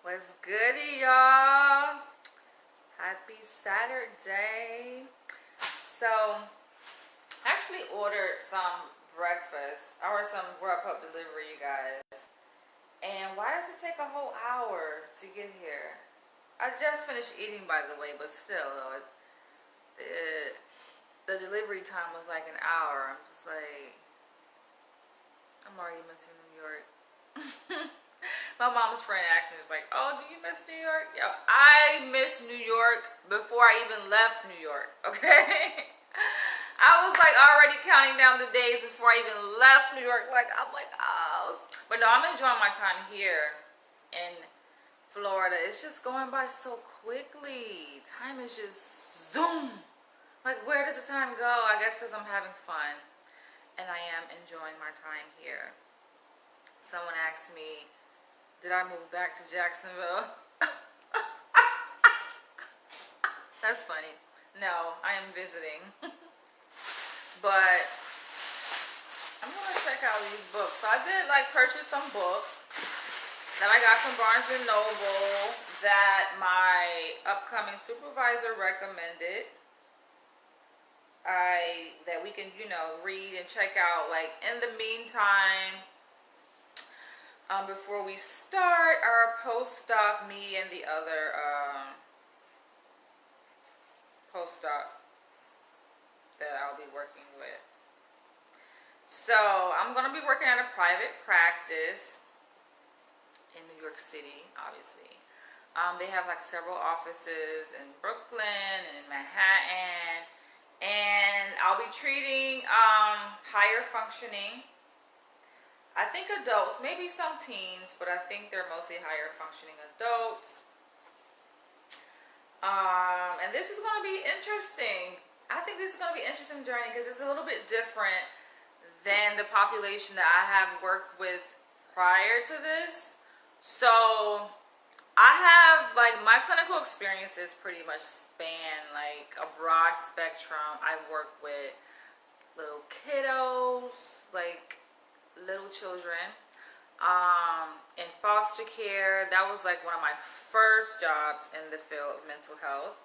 What's goody, y'all? Happy Saturday. So, I actually ordered some breakfast. I ordered some Grubhub delivery, you guys. And why does it take a whole hour to get here? I just finished eating, by the way, but still, though, the delivery time was like an hour. I'm just like, I'm already missing New York. My mom's friend asked me, she's like, oh, do you miss New York? Yo, I miss New York before I even left New York, okay? I was like already counting down the days before I even left New York. Like, I'm like, oh. But no, I'm enjoying my time here in Florida. It's just going by so quickly. Time is just zoom. Like, where does the time go? I guess because I'm having fun. And I am enjoying my time here. Someone asked me, did I move back to Jacksonville? That's funny. No, I am visiting. But I'm gonna check out these books. So I did like purchase some books that I got from Barnes and Noble that my upcoming supervisor recommended. That we can, read and check out like in the meantime. Before we start our postdoc, me and the other postdoc that I'll be working with. So I'm going to be working at a private practice in New York City, obviously. They have like several offices in Brooklyn and in Manhattan. And I'll be treating higher functioning, I think adults, maybe some teens, but I think they're mostly higher functioning adults. And this is going to be interesting. I think this is going to be an interesting journey because it's a little bit different than the population that I have worked with prior to this. So I have, like, my clinical experiences pretty much span like a broad spectrum. I work with little kiddos, like little children, in foster care. That was like one of my first jobs in the field of mental health.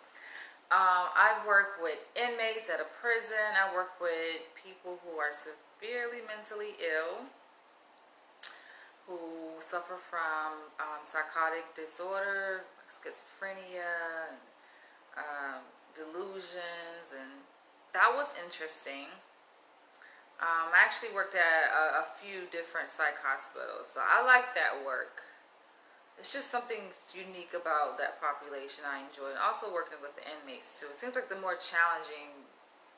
I've worked with inmates at a prison. I work with people who are severely mentally ill, who suffer from psychotic disorders, like schizophrenia, delusions, and that was interesting. I actually worked at a few different psych hospitals, so I like that work. It's just something unique about that population I enjoy, and also working with the inmates too. It seems like the more challenging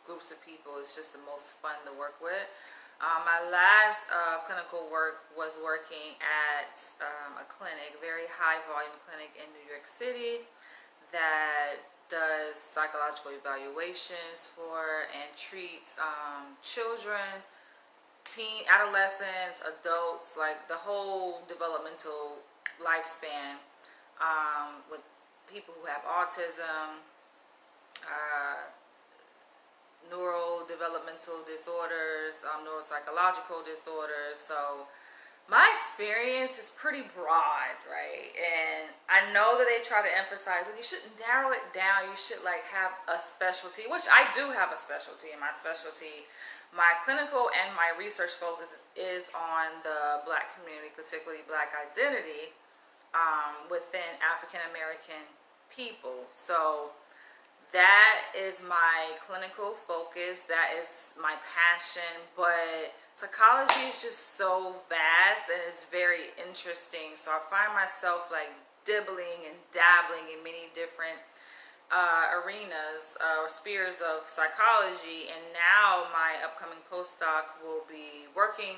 groups of people is just the most fun to work with. My last clinical work was working at a clinic, very high volume clinic in New York City that does psychological evaluations for and treats children, adolescents, adults, like the whole developmental lifespan, with people who have autism, neurodevelopmental disorders, neuropsychological disorders. So my experience is pretty broad, right? And I know that they try to emphasize that you shouldn't narrow it down. You should like have a specialty, which I do have a specialty. And my specialty, my clinical and my research focus is on the Black community, particularly Black identity within African American people. So that is my clinical focus. That is my passion. But psychology is just so vast and it's very interesting. So I find myself like dibbling and dabbling in many different arenas or spheres of psychology. And now my upcoming postdoc will be working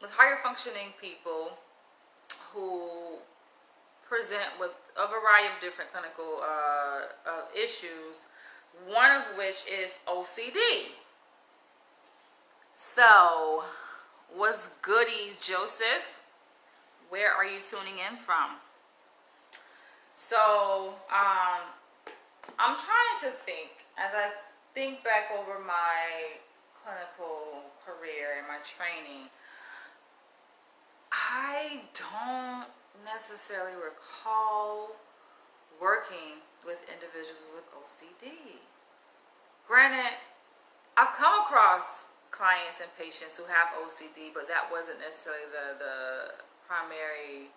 with higher functioning people who present with a variety of different clinical issues, one of which is OCD. So, what's goody, Joseph? Where are you tuning in from? So, I'm trying to think, as I think back over my clinical career and my training, I don't necessarily recall working with individuals with OCD. Granted, I've come across clients and patients who have OCD, but that wasn't necessarily the primary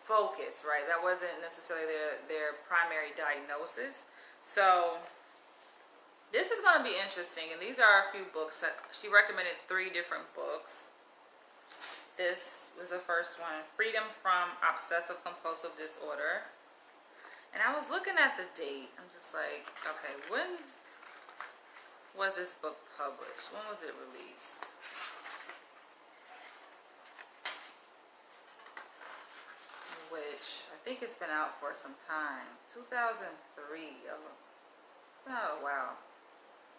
focus, right? That wasn't necessarily their primary diagnosis. So this is going to be interesting, and these are a few books. She recommended 3 different books. This was the first one, Freedom from Obsessive Compulsive Disorder. And I was looking at the date. I'm just like, okay, when was this book published? When was it released? Which I think it's been out for some time. 2003. It's been out a while.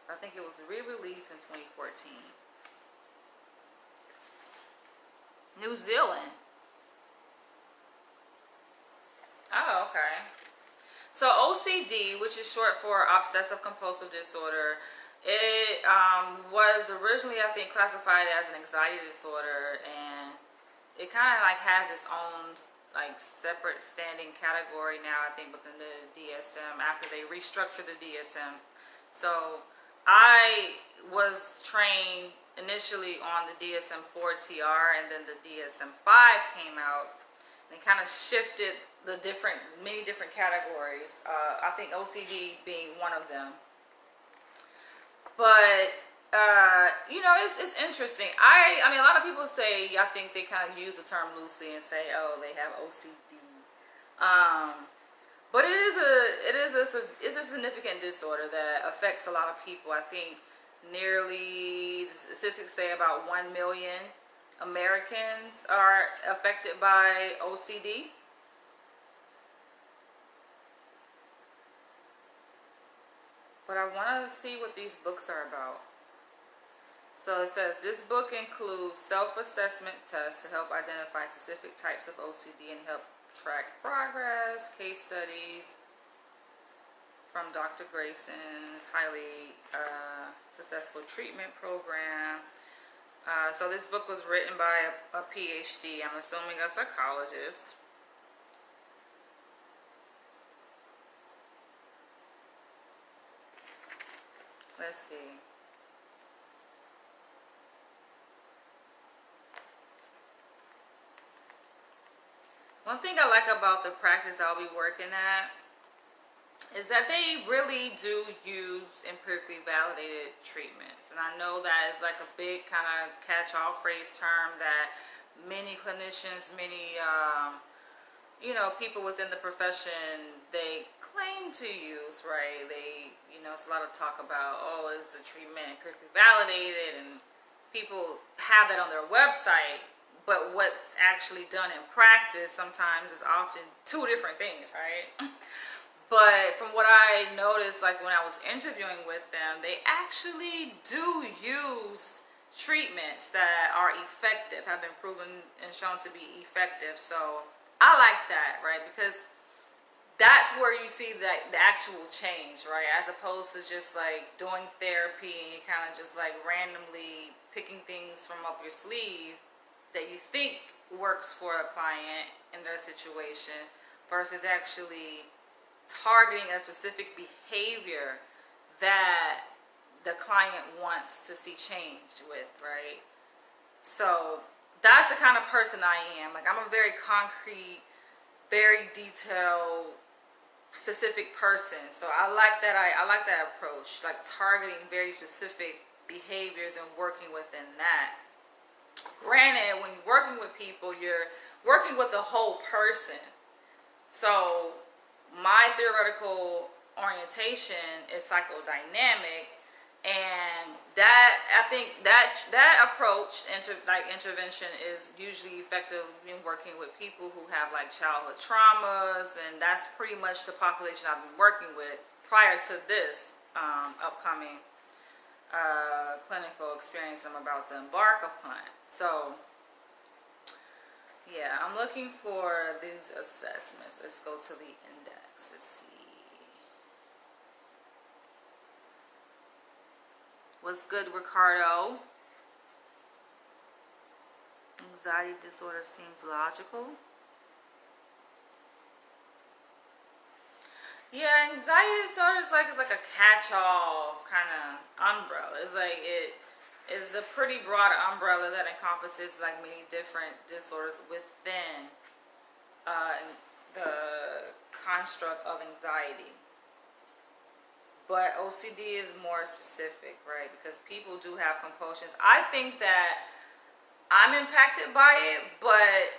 I think it was re-released in 2014. New Zealand. Oh, okay. So OCD, which is short for Obsessive Compulsive Disorder, it was originally, I think, classified as an anxiety disorder, and it kind of like has its own like separate standing category now, I think, within the DSM after they restructured the DSM. So I was trained initially on the DSM-4 TR, and then the DSM-5 came out, and kind of shifted the many different categories. I think OCD being one of them. But you know, it's interesting. I mean, a lot of people say, I think they kind of use the term loosely and say, oh, they have OCD. But it's a significant disorder that affects a lot of people. I think nearly, the statistics say about 1 million Americans are affected by OCD. But I want to see what these books are about. So it says, this book includes self-assessment tests to help identify specific types of OCD and help track progress, case studies from Dr. Grayson's highly successful treatment program. So this book was written by a PhD, I'm assuming a psychologist. Let's see. One thing I like about the practice I'll be working at is that they really do use empirically validated treatments. And I know that is like a big kind of catch-all phrase term that many clinicians, many you know, people within the profession, they claim to use, right? They, you know, it's a lot of talk about, oh, is the treatment empirically validated, and people have that on their website. But what's actually done in practice sometimes is often 2 different things, right? But from what I noticed, like when I was interviewing with them, they actually do use treatments that are effective, have been proven and shown to be effective. So I like that, right? Because that's where you see the actual change, right? As opposed to just like doing therapy and you kind of just like randomly picking things from up your sleeve that you think works for a client in their situation versus actually targeting a specific behavior that the client wants to see changed with, right? So that's the kind of person I am. Like, I'm a very concrete, very detailed, specific person. So I like that. I like that approach, like targeting very specific behaviors and working within that. Granted, when you're working with people, you're working with the whole person. So my theoretical orientation is psychodynamic, and that, I think that approach intervention is usually effective in working with people who have like childhood traumas, and that's pretty much the population I've been working with prior to this upcoming clinical experience I'm about to embark upon. So yeah, I'm looking for these assessments. Let's go to the index to see. What's good, Ricardo? anxiety disorder seems logical. Yeah, anxiety disorder is like a catch-all kind of umbrella. It's like it is a pretty broad umbrella that encompasses like many different disorders within uh, the construct of anxiety. But OCD is more specific, right? Because people do have compulsions. I think that I'm impacted by it, but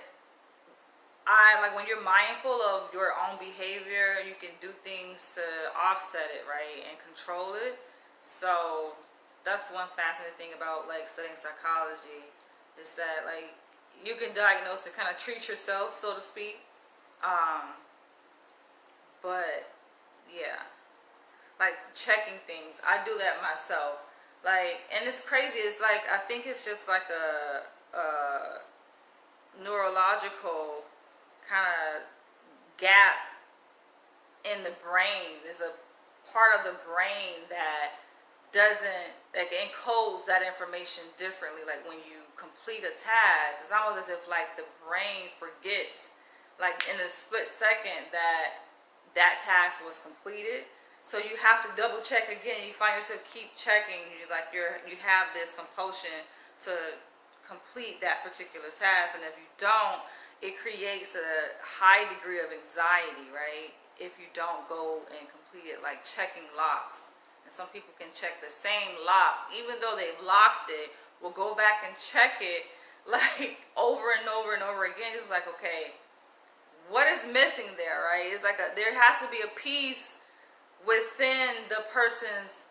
I like when you're mindful of your own behavior, you can do things to offset it, right? And control it. So that's one fascinating thing about like studying psychology is that like you can diagnose and kind of treat yourself, so to speak. Um, but yeah, like checking things. I do that myself. Like, and it's crazy. It's like I think it's just like a neurological kind of gap in the brain. There's a part of the brain that doesn't like encodes that information differently. Like when you complete a task, it's almost as if like the brain forgets, like in a split second, that that task was completed. So you have to double check again. You find yourself keep checking. You have this compulsion to complete that particular task, and if you don't, it creates a high degree of anxiety, right? If you don't go and complete it, like checking locks. And some people can check the same lock, even though they've locked it, will go back and check it like over and over and over again. It's like, okay, what is missing there, right? It's like there has to be a piece within the person's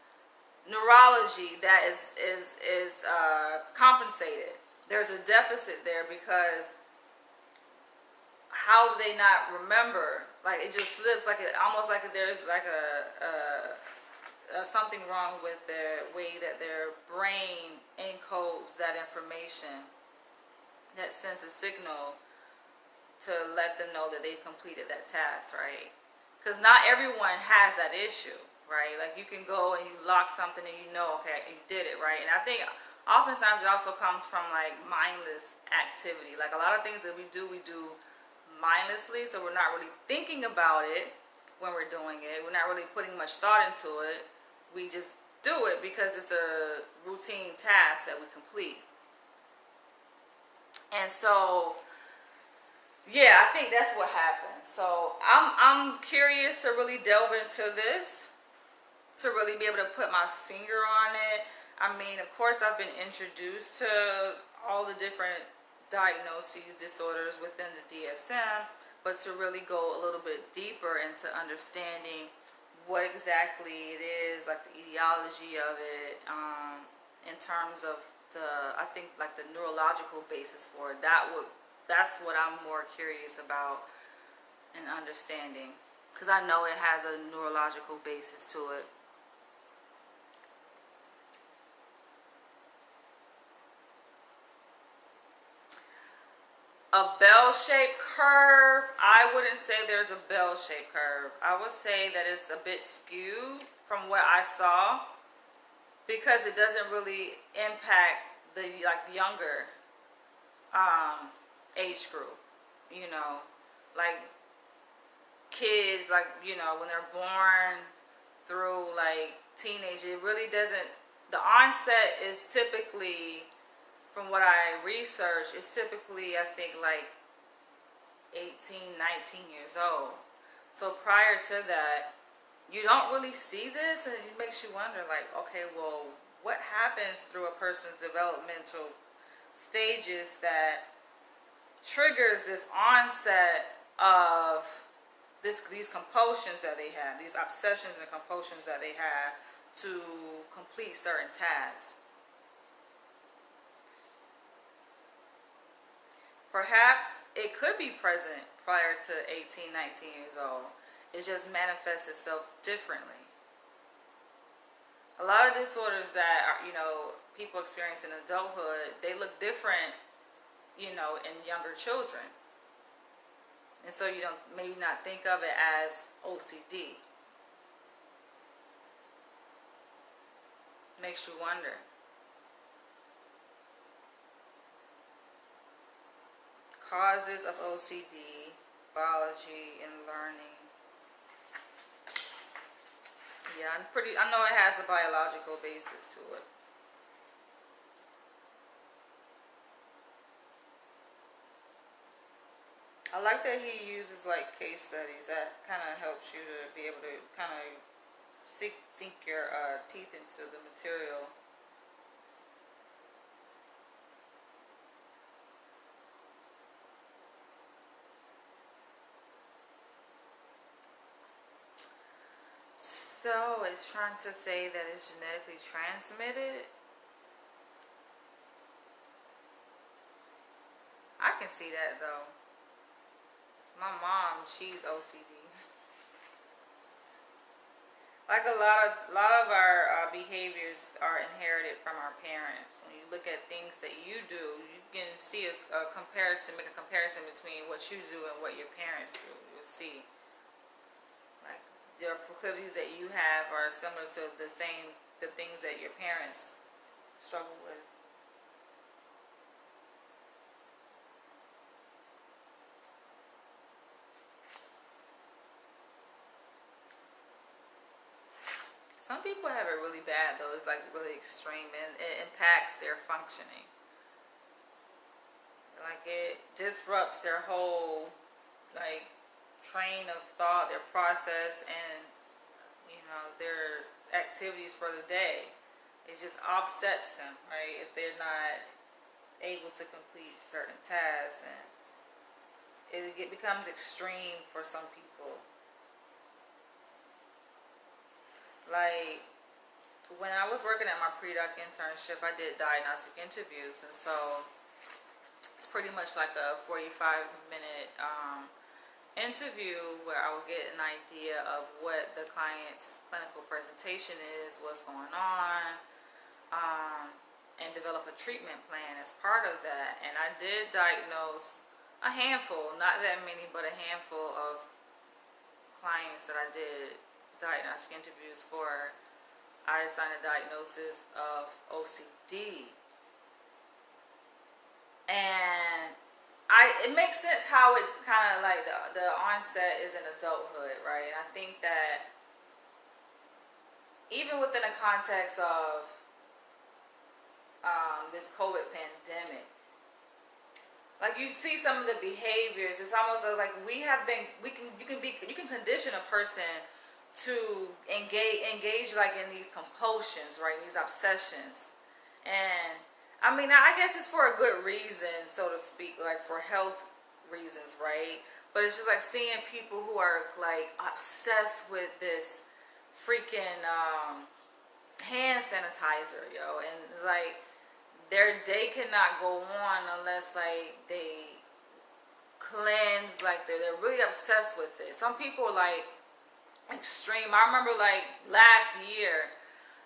neurology that is compensated. There's a deficit there because how do they not remember? Like it just slips, like it almost like there's like something wrong with the way that their brain encodes that information, that sends a signal to let them know that they've completed that task, right? Because not everyone has that issue, right? Like you can go and you lock something and you know, okay, you did it, right? And I think oftentimes it also comes from like mindless activity. Like a lot of things that we do mindlessly, so we're not really thinking about it when we're doing it. We're not really putting much thought into it. We just do it because it's a routine task that we complete. And so yeah, I think that's what happens. So I'm curious to really delve into this, to really be able to put my finger on it. I mean, of course, I've been introduced to all the different diagnoses, disorders within the DSM, but to really go a little bit deeper into understanding what exactly it is, like the etiology of it, in terms of I think like the neurological basis for it. That's what I'm more curious about and understanding, because I know it has a neurological basis to it. A bell-shaped curve, I wouldn't say there's a bell-shaped curve. I would say that it's a bit skewed from what I saw, because it doesn't really impact the like younger age group, like kids, like when they're born through like teenage. It really doesn't. The onset is typically, from what I researched, is typically I think like 18, 19 years old. So prior to that, you don't really see this, and it makes you wonder like, okay, well, what happens through a person's developmental stages that triggers this onset of these compulsions that they have, these obsessions and compulsions that they have to complete certain tasks. Perhaps it could be present prior to 18, 19 years old. It just manifests itself differently. A lot of disorders that are, people experience in adulthood, they look different, in younger children. And so you don't maybe not think of it as OCD. Makes you wonder. Causes of OCD, biology, and learning. Yeah, I know it has a biological basis to it. I like that he uses like case studies. That kind of helps you to be able to kind of sink your teeth into the material. So it's trying to say that it's genetically transmitted. I can see that though. My mom, she's OCD. Like a lot of our behaviors are inherited from our parents. When you look at things that you do, you can see a comparison, make a comparison between what you do and what your parents do. You'll see, like, your proclivities that you have are similar to the things that your parents struggle with. Some people have it really bad though. It's like really extreme and it impacts their functioning. Like it disrupts their whole like train of thought, their process, and their activities for the day. It just offsets them, right? If they're not able to complete certain tasks, and it becomes extreme for some people. Like when I was working at my pre-doc internship, I did diagnostic interviews, and so it's pretty much like a 45-minute interview where I would get an idea of what the client's clinical presentation is, what's going on, and develop a treatment plan as part of that. And I did diagnose a handful, not that many, but a handful of clients that I did diagnostic interviews for. I assigned a diagnosis of OCD, and it makes sense how it kind of like the onset is in adulthood, right? And I think that even within the context of this COVID pandemic, like you see some of the behaviors, it's almost like you can condition a person to engage like in these compulsions, right? These obsessions. And I mean, I guess it's for a good reason, so to speak, like for health reasons, right? But it's just like seeing people who are like obsessed with this freaking hand sanitizer, yo, and it's like their day cannot go on unless like they cleanse, like they're really obsessed with it. Some people are like extreme. I remember like last year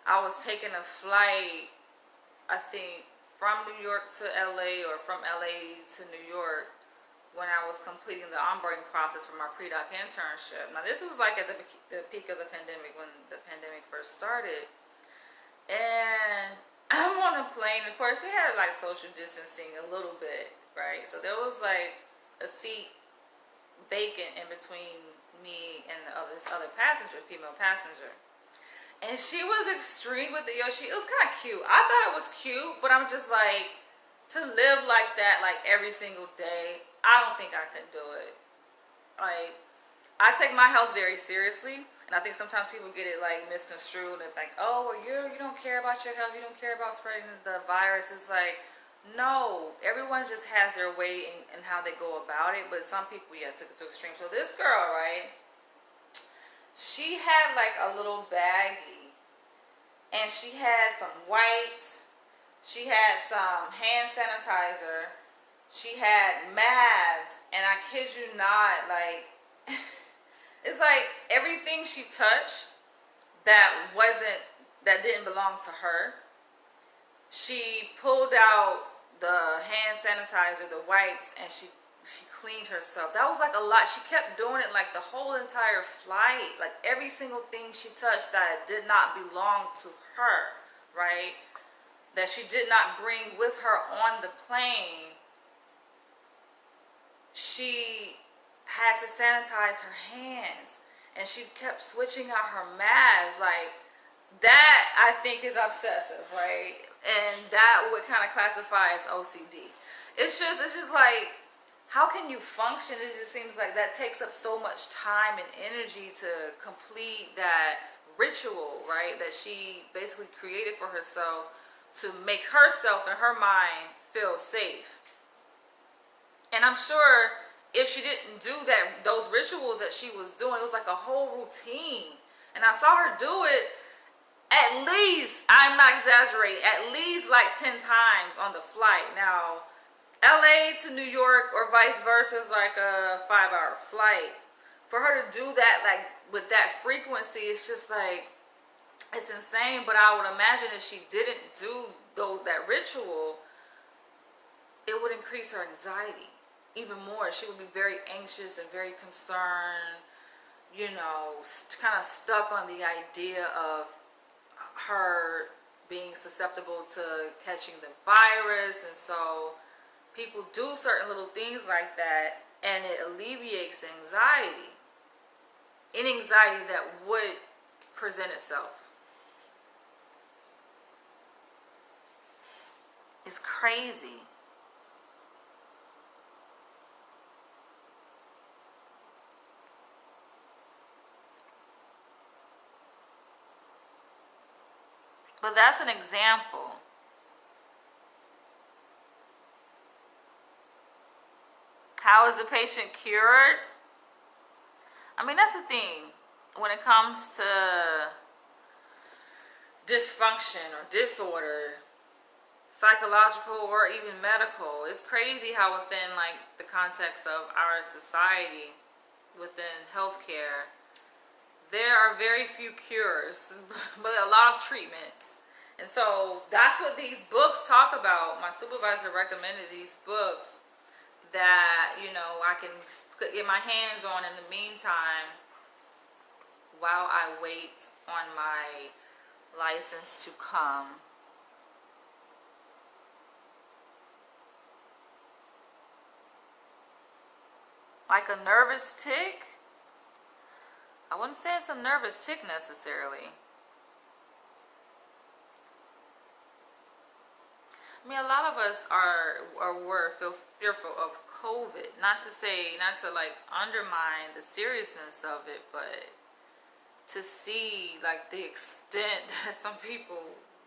I was taking a flight, I think from New York to LA or from LA to New York, when I was completing the onboarding process for my pre-doc internship. Now this was like at the peak of the pandemic, when the pandemic first started. And I'm on a plane. Of course, they had like social distancing a little bit, right? So there was like a seat vacant in between me and this other passenger, female passenger. And she was extreme with it. Yo, it was kind of cute. I thought it was cute, but I'm just like, to live like that, like every single day, I don't think I could do it. Like, I take my health very seriously, and I think sometimes people get it like misconstrued and like, oh, well, you don't care about your health, you don't care about spreading the virus. It's like, no, everyone just has their way in how they go about it, but some people, yeah, took it to extreme. So this girl, right, she had like a little baggie, and she had some wipes, she had some hand sanitizer, she had masks, and I kid you not, like, it's like everything she touched that didn't belong to her, she pulled out the hand sanitizer, the wipes, and she cleaned herself. That was like a lot. She kept doing it like the whole entire flight. Like every single thing she touched that did not belong to her, right? That she did not bring with her on the plane, she had to sanitize her hands, and she kept switching out her mask. Like, that I think is obsessive, right? And that would kind of classify as OCD. It's just like, how can you function? It just seems like that takes up so much time and energy to complete that ritual, right? That she basically created for herself to make herself and her mind feel safe. And I'm sure if she didn't do that, those rituals that she was doing, it was like a whole routine. And I saw her do it at least, I'm not exaggerating, at least like 10 times on the flight. Now, LA to New York or vice versa is like a 5-hour flight. For her to do that, like with that frequency, it's just like, it's insane. But I would imagine if she didn't do that ritual, it would increase her anxiety even more. She would be very anxious and very concerned, you know, kind of stuck on the idea of her being susceptible to catching the virus. And so people do certain little things like that, and it alleviates anxiety, any anxiety that would present itself. It's crazy. But that's an example. How is the patient cured? I mean, that's the thing. When it comes to dysfunction or disorder, psychological or even medical, it's crazy how within like the context of our society, within healthcare, there are very few cures, but a lot of treatments. And so that's what these books talk about. My supervisor recommended these books that, you know, I can get my hands on in the meantime while I wait on my license to come. Like a nervous tick? I wouldn't say it's a nervous tick necessarily. I mean, a lot of us were fearful of COVID. Not to like undermine the seriousness of it, but to see like the extent that some people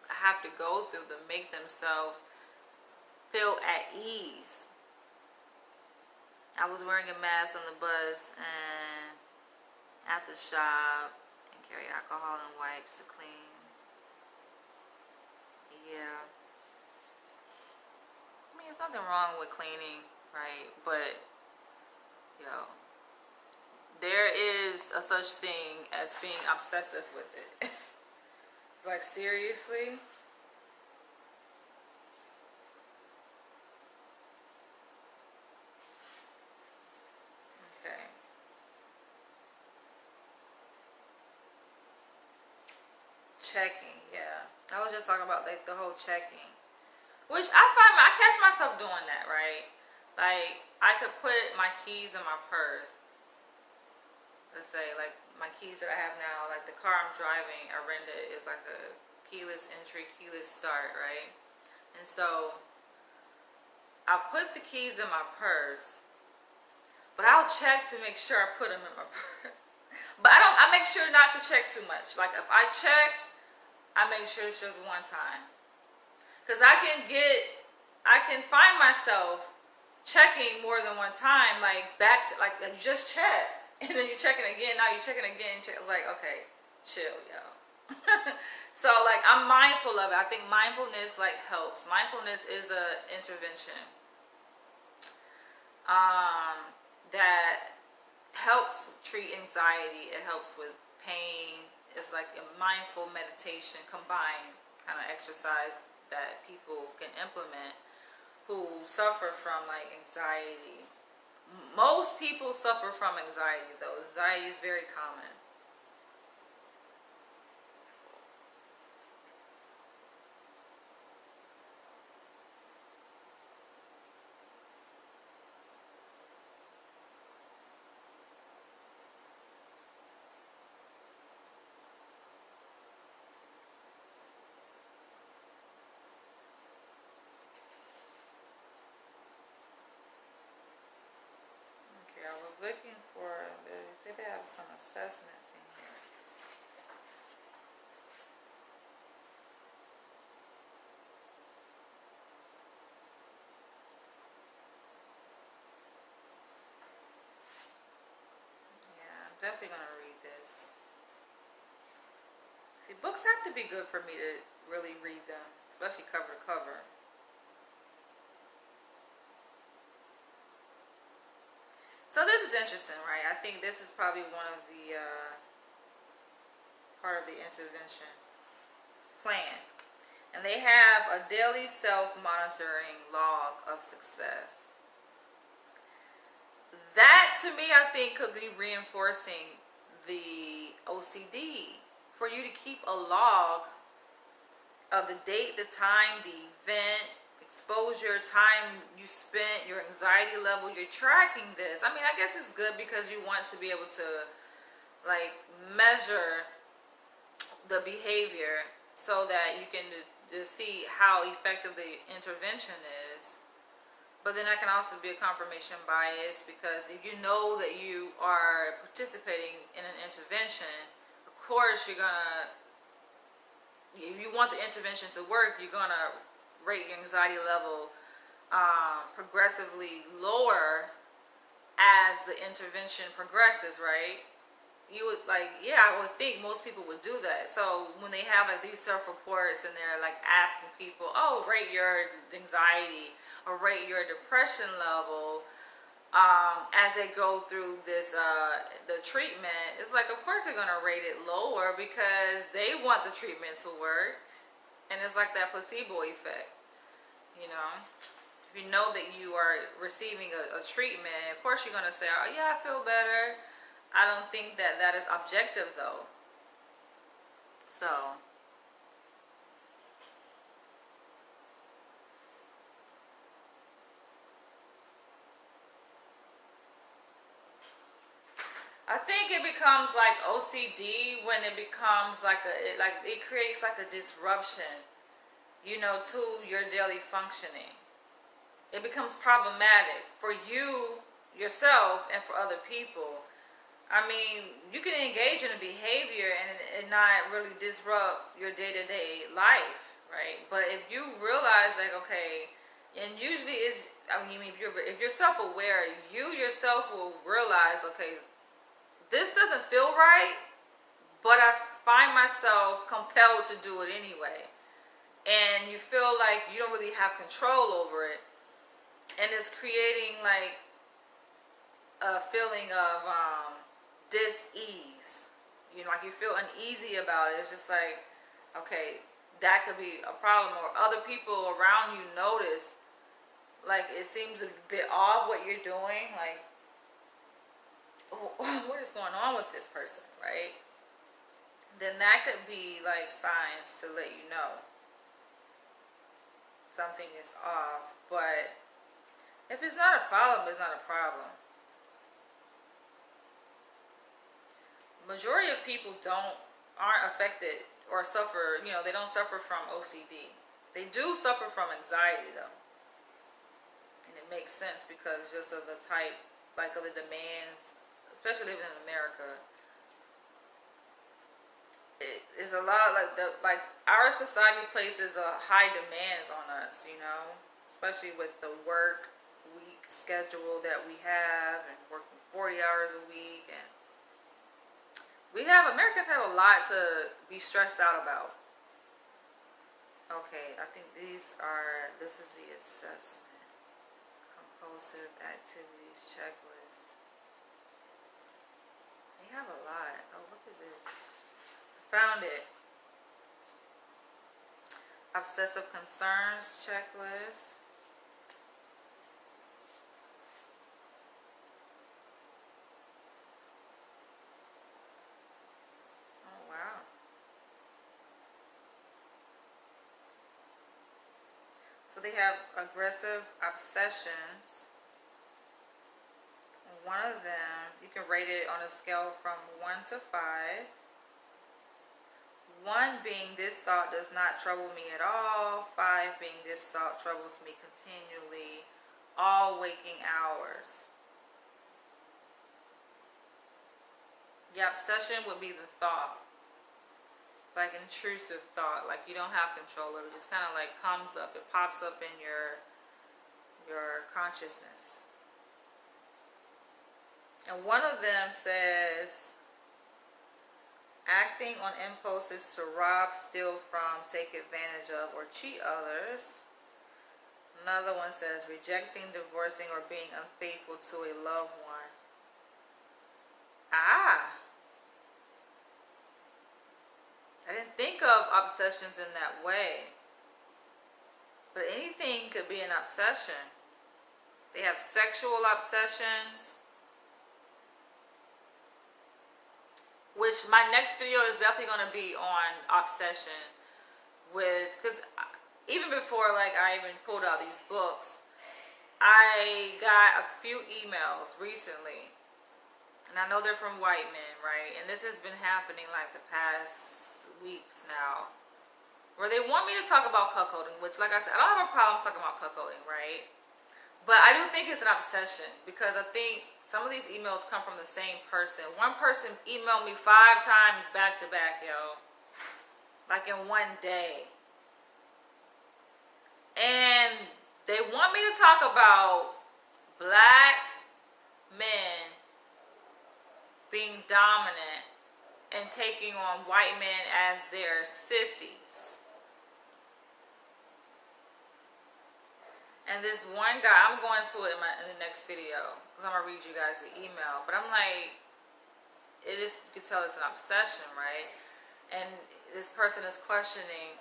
have to go through to make themselves feel at ease. I was wearing a mask on the bus and at the shop, and carry alcohol and wipes to clean. Yeah. I mean, there's nothing wrong with cleaning, right? But, there is a such thing as being obsessive with it. It's like, seriously? Okay. Checking, yeah. I was just talking about like the whole checking, which I catch myself doing that, right? Like, I could put my keys in my purse. Let's say like my keys that I have now, like the car I'm driving, I rent it, is like a keyless entry, keyless start, right? And so I put the keys in my purse, but I'll check to make sure I put them in my purse. But I make sure not to check too much. Like if I check, I make sure it's just one time. Because I can find myself checking more than one time, like back to, like you just check. And then you're checking again, now you're checking again, like, okay, chill, yo. So like, I'm mindful of it. I think mindfulness like helps. Mindfulness is a intervention that helps treat anxiety. It helps with pain. It's like a mindful meditation combined kind of exercise that people can implement who suffer from like anxiety. Most people suffer from anxiety though. Anxiety is very common. looking for, they say they have some assessments in here. Yeah, I'm definitely going to read this. See, books have to be good for me to really read them, especially cover to cover. So this is interesting, right? I think this is probably one of the part of the intervention plan. And they have a daily self-monitoring log of success. That, to me, I think could be reinforcing the OCD. For you to keep a log of the date, the time, the event, exposure, time you spent, your anxiety level, you're tracking this. I mean, I guess it's good because you want to be able to, like, measure the behavior so that you can just see how effective the intervention is. But then that can also be a confirmation bias, because if you know that you are participating in an intervention, of course you're gonna, if you want the intervention to work, you're gonna rate your anxiety level progressively lower as the intervention progresses, right? You would, like, yeah, I would think most people would do that. So when they have like these self-reports and they're like asking people, oh, rate your anxiety or rate your depression level as they go through this the treatment, it's like, of course they're gonna rate it lower because they want the treatment to work. And it's like that placebo effect, you know. If you know that you are receiving a treatment, of course you're gonna say, oh yeah, I feel better. I don't think that that is objective, though. So, I think it becomes like OCD when it becomes like it creates like a disruption, you know, to your daily functioning. It becomes problematic for you, yourself, and for other people. I mean, you can engage in a behavior and not really disrupt your day-to-day life, right? But if you realize, like, okay, and usually it's, I mean, if you're self-aware, you yourself will realize, okay, this doesn't feel right, but I find myself compelled to do it anyway. And you feel like you don't really have control over it. And it's creating like a feeling of dis-ease. You know, like you feel uneasy about it. It's just like, okay, that could be a problem. Or other people around you notice, like, it seems a bit odd what you're doing. Like, oh, what is going on with this person, right? Then that could be like signs to let you know something is off. But if it's not a problem, it's not a problem. Majority of people aren't affected or suffer, you know, they don't suffer from OCD. They do suffer from anxiety, though. And it makes sense because just of the type, like, of the demands, especially living in America. It's a lot like our society places a high demands on us, you know, especially with the work week schedule that we have and working 40 hours a week, and Americans have a lot to be stressed out about. Okay, I think this is the assessment. Compulsive activities checklist. They have a lot. Oh, look at this. Found it. Obsessive concerns checklist. Oh, wow. So they have aggressive obsessions. One of them, you can rate it on a scale from 1 to 5. 1 being this thought does not trouble me at all. 5 being this thought troubles me continually, all waking hours. The obsession would be the thought. It's like intrusive thought, like you don't have control of it. It just kind of like comes up, it pops up in your consciousness. And one of them says, acting on impulses to rob, steal from, take advantage of, or cheat others. Another one says, rejecting, divorcing, or being unfaithful to a loved one. Ah! I didn't think of obsessions in that way. But anything could be an obsession. They have sexual obsessions. Which my next video is definitely going to be on obsession. Because even before like I even pulled out these books, I got a few emails recently. And I know they're from white men, right? And this has been happening like the past weeks now, where they want me to talk about cuckolding, which, like I said, I don't have a problem talking about cuckolding, right? But I do think it's an obsession, because I think some of these emails come from the same person. One person emailed me 5 times back to back, yo, like in one day. And they want me to talk about black men being dominant and taking on white men as their sissies. And this one guy, I'm going to it in the next video, because I'm going to read you guys the email. But I'm like, it is, you can tell it's an obsession, right? And this person is questioning,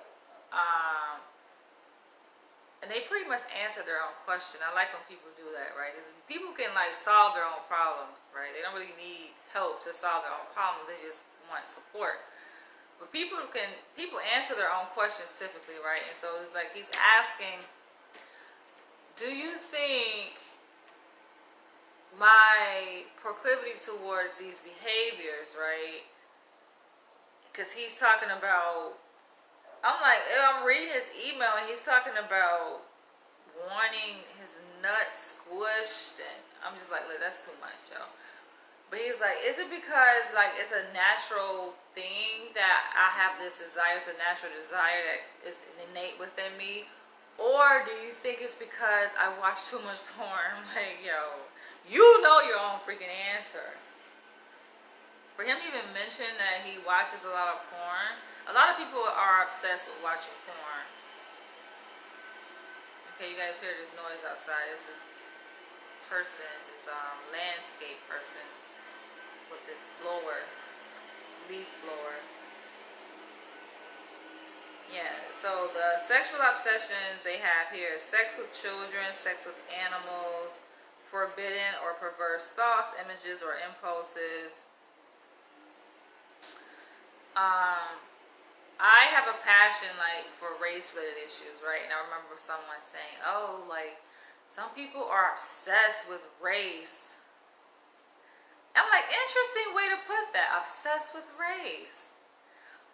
and they pretty much answer their own question. I like when people do that, right? Because people can like solve their own problems, right? They don't really need help to solve their own problems. They just want support. But people answer their own questions typically, right? And so it's like he's asking, do you think my proclivity towards these behaviors, right? Because he's talking about, I'm reading his email and he's talking about wanting his nuts squished, and I'm just like, look, that's too much, yo. But he's like, is it because like it's a natural thing that I have this desire, it's a natural desire that is innate within me? Or do you think it's because I watch too much porn? Like, yo, you know your own freaking answer. For him to even mention that he watches a lot of porn, a lot of people are obsessed with watching porn. Okay, you guys hear this noise outside. This is person, this landscape person with this blower, this leaf blower. Yeah, so the sexual obsessions they have here is sex with children, sex with animals, forbidden or perverse thoughts, images, or impulses. I have a passion like for race-related issues, right? And I remember someone saying, oh, like some people are obsessed with race. I'm like, interesting way to put that, obsessed with race.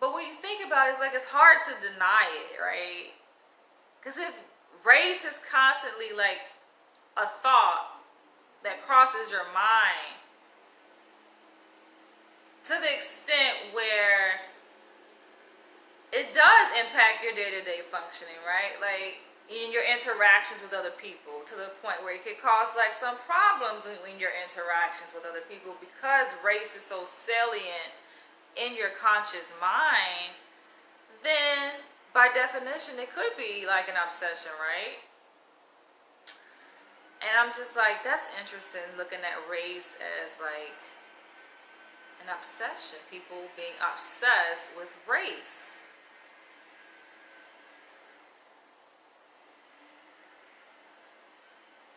But when you think about it, it's like it's hard to deny it, right? Because if race is constantly like a thought that crosses your mind to the extent where it does impact your day-to-day functioning, right? Like in your interactions with other people, to the point where it could cause like some problems in your interactions with other people, because race is so salient in your conscious mind, then by definition it could be like an obsession, right? And I'm just like, that's interesting, looking at race as like an obsession, people being obsessed with race.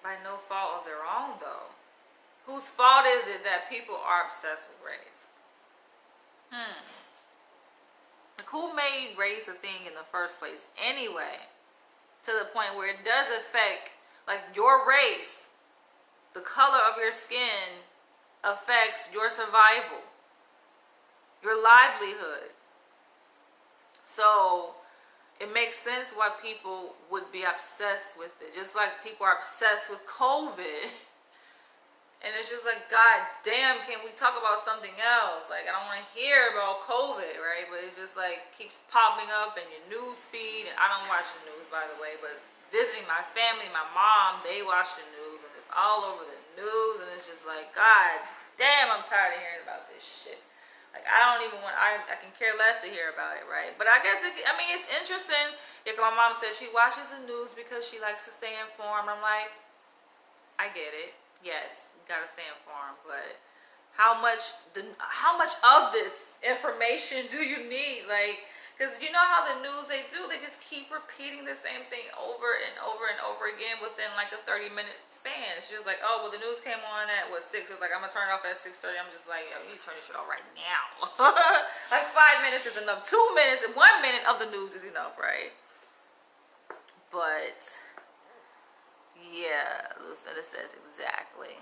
By no fault of their own, though. Whose fault is it that people are obsessed with race? Like, who made race a thing in the first place anyway? To the point where it does affect, like, your race, the color of your skin affects your survival, your livelihood. So it makes sense why people would be obsessed with it. Just like people are obsessed with COVID. And it's just like, God damn, can we talk about something else? Like, I don't want to hear about COVID, right? But it just like keeps popping up in your news feed. And I don't watch the news, by the way, but visiting my family, my mom, they watch the news, and it's all over the news. And it's just like, God damn, I'm tired of hearing about this shit. Like, I don't even want, I can care less to hear about it, right? But I guess, it's interesting. Like my mom said, she watches the news because she likes to stay informed. I'm like, I get it. Yes, you gotta stay informed, but how much of this information do you need? Like, because you know how the news, they just keep repeating the same thing over and over and over again within like a 30-minute span. She was like, oh, well, the news came on at 6. It was like, I'm gonna turn it off at 6:30. I'm just like, yo, you need to turn this shit off right now. Like 5 minutes is enough. 2 minutes, 1 minute of the news is enough, right? But yeah, Lucinda says exactly.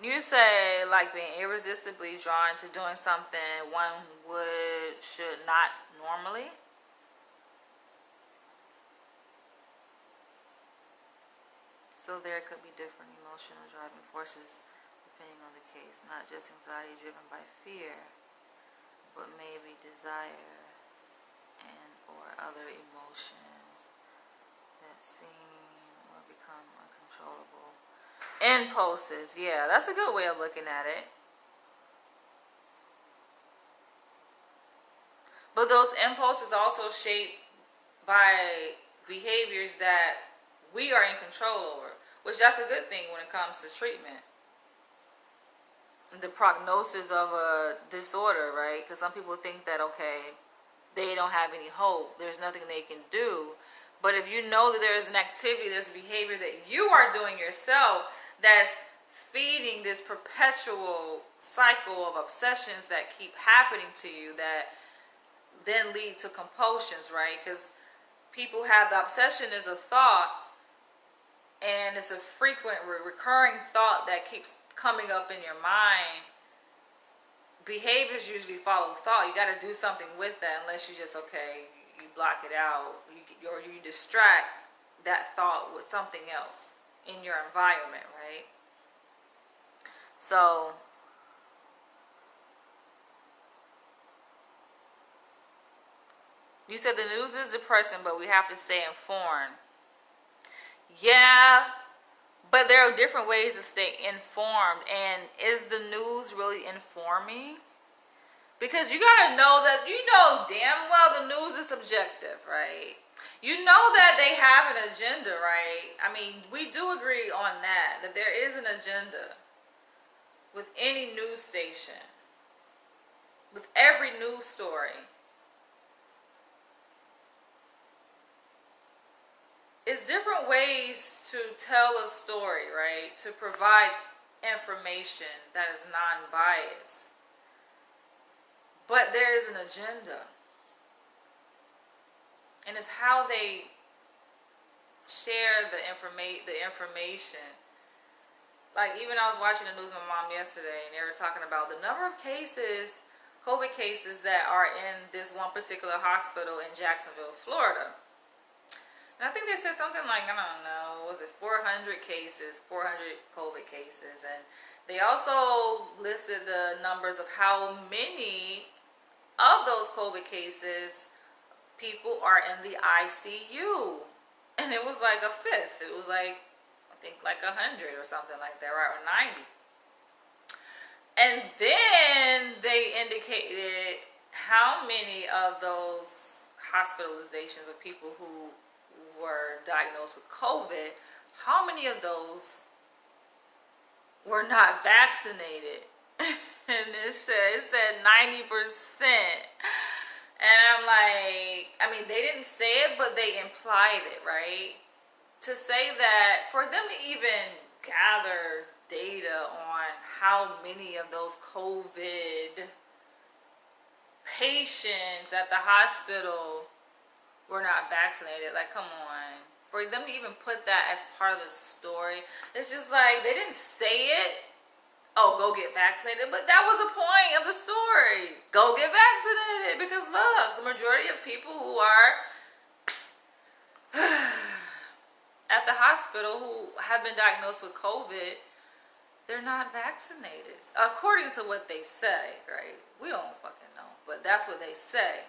You say, like, being irresistibly drawn to doing something one should not normally. So there could be different emotional driving forces depending on the case, not just anxiety driven by fear, but maybe desire and or other emotions that seem or become uncontrollable. Impulses, yeah, that's a good way of looking at it. But those impulses also shaped by behaviors that we are in control over, which that's a good thing when it comes to treatment. The prognosis of a disorder, right? Because some people think that, okay, they don't have any hope, there's nothing they can do. But if you know that there's an activity, there's a behavior that you are doing yourself that's feeding this perpetual cycle of obsessions that keep happening to you, that then lead to compulsions, right? Because people have the obsession as a thought, and it's a frequent recurring thought that keeps coming up in your mind. Behaviors usually follow thought. You got to do something with that, unless you just, okay, you block it out, or you distract that thought with something else in your environment, right? So you said the news is depressing, but we have to stay informed. Yeah, but there are different ways to stay informed. And is the news really informing? Because you gotta know that, you know damn well the news is subjective, right? You know that they have an agenda, right? I mean, we do agree on that there is an agenda with any news station, with every news story. It's different ways to tell a story, right? To provide information that is non-biased. But there is an agenda. And it's how they share the information. Like, even I was watching the news with my mom yesterday, and they were talking about the number of cases, COVID cases, that are in this one particular hospital in Jacksonville, Florida. And I think they said something like, I don't know, was it 400 cases, 400 COVID cases. And they also listed the numbers of how many of those COVID cases people are in the ICU. And it was like a fifth. It was like, I think like 100 or something like that, right? Or 90. And then they indicated how many of those hospitalizations of people who were diagnosed with COVID, how many of those were not vaccinated? And it said 90%. And I'm like, I mean, they didn't say it, but they implied it, right? To say that for them to even gather data on how many of those COVID patients at the hospital were not vaccinated, like, come on. For them to even put that as part of the story, it's just like, they didn't say it, oh, go get vaccinated, but that was the point of the story. Go get vaccinated, because look, the majority of people who are at the hospital who have been diagnosed with COVID, they're not vaccinated. According to what they say, right? We don't fucking know, but that's what they say.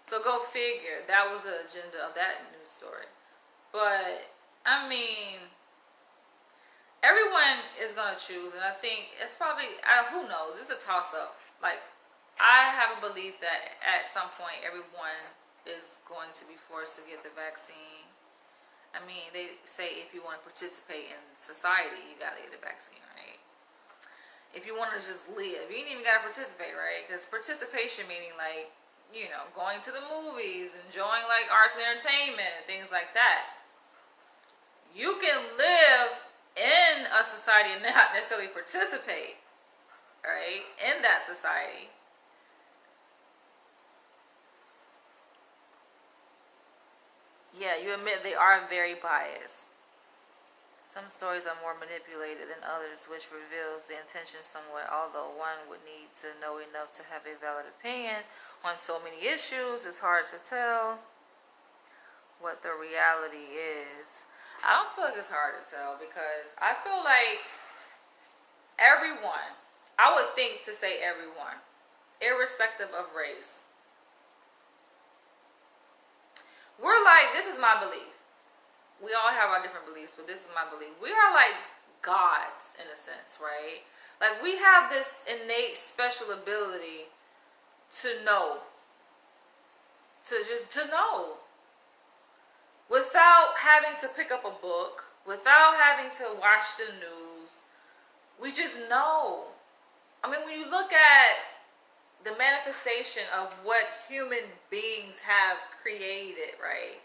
So go figure. That was the agenda of that news story. But, I mean, everyone is going to choose, and I think it's probably, who knows, it's a toss-up. Like, I have a belief that at some point everyone is going to be forced to get the vaccine. I mean, they say if you want to participate in society, you got to get a vaccine, right? If you want to just live, you ain't even got to participate, right? Because participation meaning like, you know, going to the movies, enjoying like arts and entertainment and things like that. You can live in a society and not necessarily participate, right? In that society. Yeah, you admit they are very biased. Some stories are more manipulated than others, which reveals the intention somewhat, although one would need to know enough to have a valid opinion on so many issues. It's hard to tell what the reality is. I don't feel like it's hard to tell because I feel like everyone, I would think to say everyone, irrespective of race, we're like, this is my belief. We all have our different beliefs, but this is my belief. We are like gods in a sense, right? Like we have this innate special ability to know. To know. Without having to pick up a book, without having to watch the news. We just know. I mean, when you look at the manifestation of what human beings have created, right?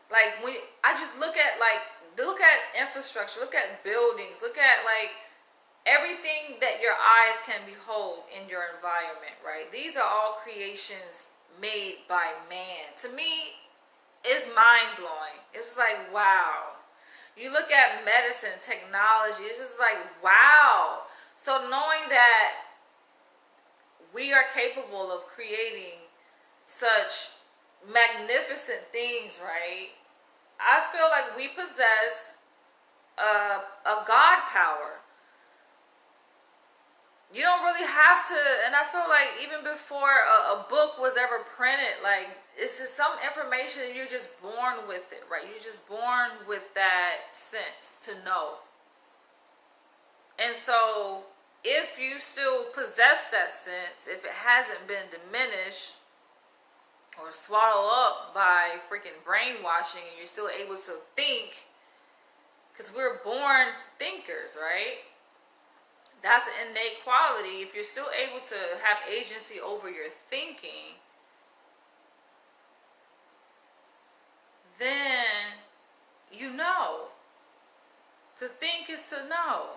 Like when I just look at infrastructure, look at buildings, look at like everything that your eyes can behold in your environment, right? These are all creations made by man. To me, it's mind blowing. It's just like wow. You look at medicine, technology, it's just like wow. So knowing that we are capable of creating such magnificent things, right? I feel like we possess a God power. You don't really have to, and I feel like even before a book was ever printed, like it's just some information you're just born with it, right? You're just born with that sense to know. And so if you still possess that sense, if it hasn't been diminished or swallowed up by freaking brainwashing and you're still able to think, because we're born thinkers, right? That's an innate quality. If you're still able to have agency over your thinking, then you know. To think is to know.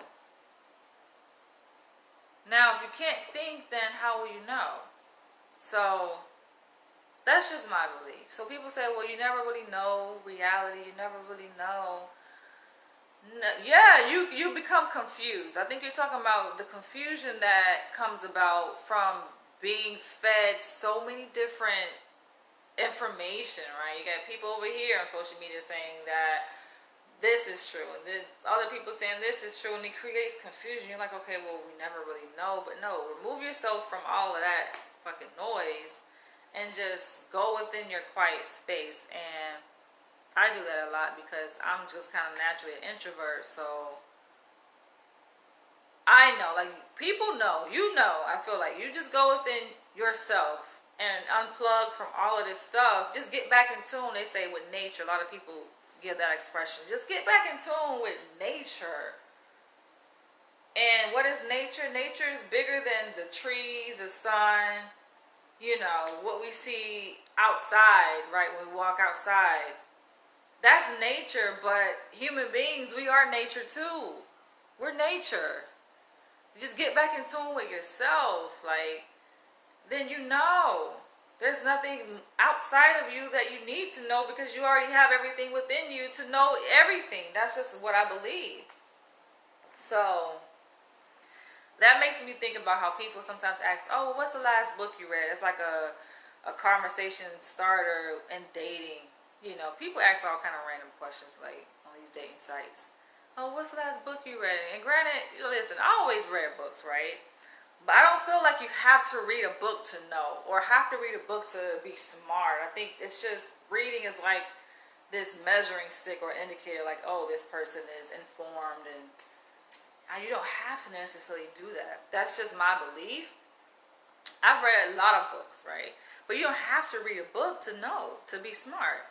Now, if you can't think, then how will you know? So that's just my belief. So people say, well, you never really know reality. You never really know. No, yeah, you become confused. I think you're talking about the confusion that comes about from being fed so many different information, right? You got people over here on social media saying that this is true, and then other people saying this is true, and it creates confusion. You're like, okay, well, we never really know. But no, remove yourself from all of that fucking noise and just go within your quiet space. And I do that a lot because I'm just kind of naturally an introvert. So I know, like people know, you know, I feel like you just go within yourself and unplug from all of this stuff. Just get back in tune, they say, with nature. A lot of people give that expression. Just get back in tune with nature. And what is nature? Nature is bigger than the trees, the sun, you know, what we see outside, right? When we walk outside. That's nature, but human beings, we are nature too. We're nature. Just get back in tune with yourself. Like, then you know. There's nothing outside of you that you need to know because you already have everything within you to know everything. That's just what I believe. So that makes me think about how people sometimes ask, oh, what's the last book you read? It's like a conversation starter in dating. People ask all kind of random questions like on these dating sites. Oh, what's the last book you read? And granted, listen, I always read books, right? But I don't feel like you have to read a book to know or have to read a book to be smart. I think it's just reading is like this measuring stick or indicator, like, oh, this person is informed, and you don't have to necessarily do that. That's just my belief. I've read a lot of books, right? But you don't have to read a book to know, to be smart,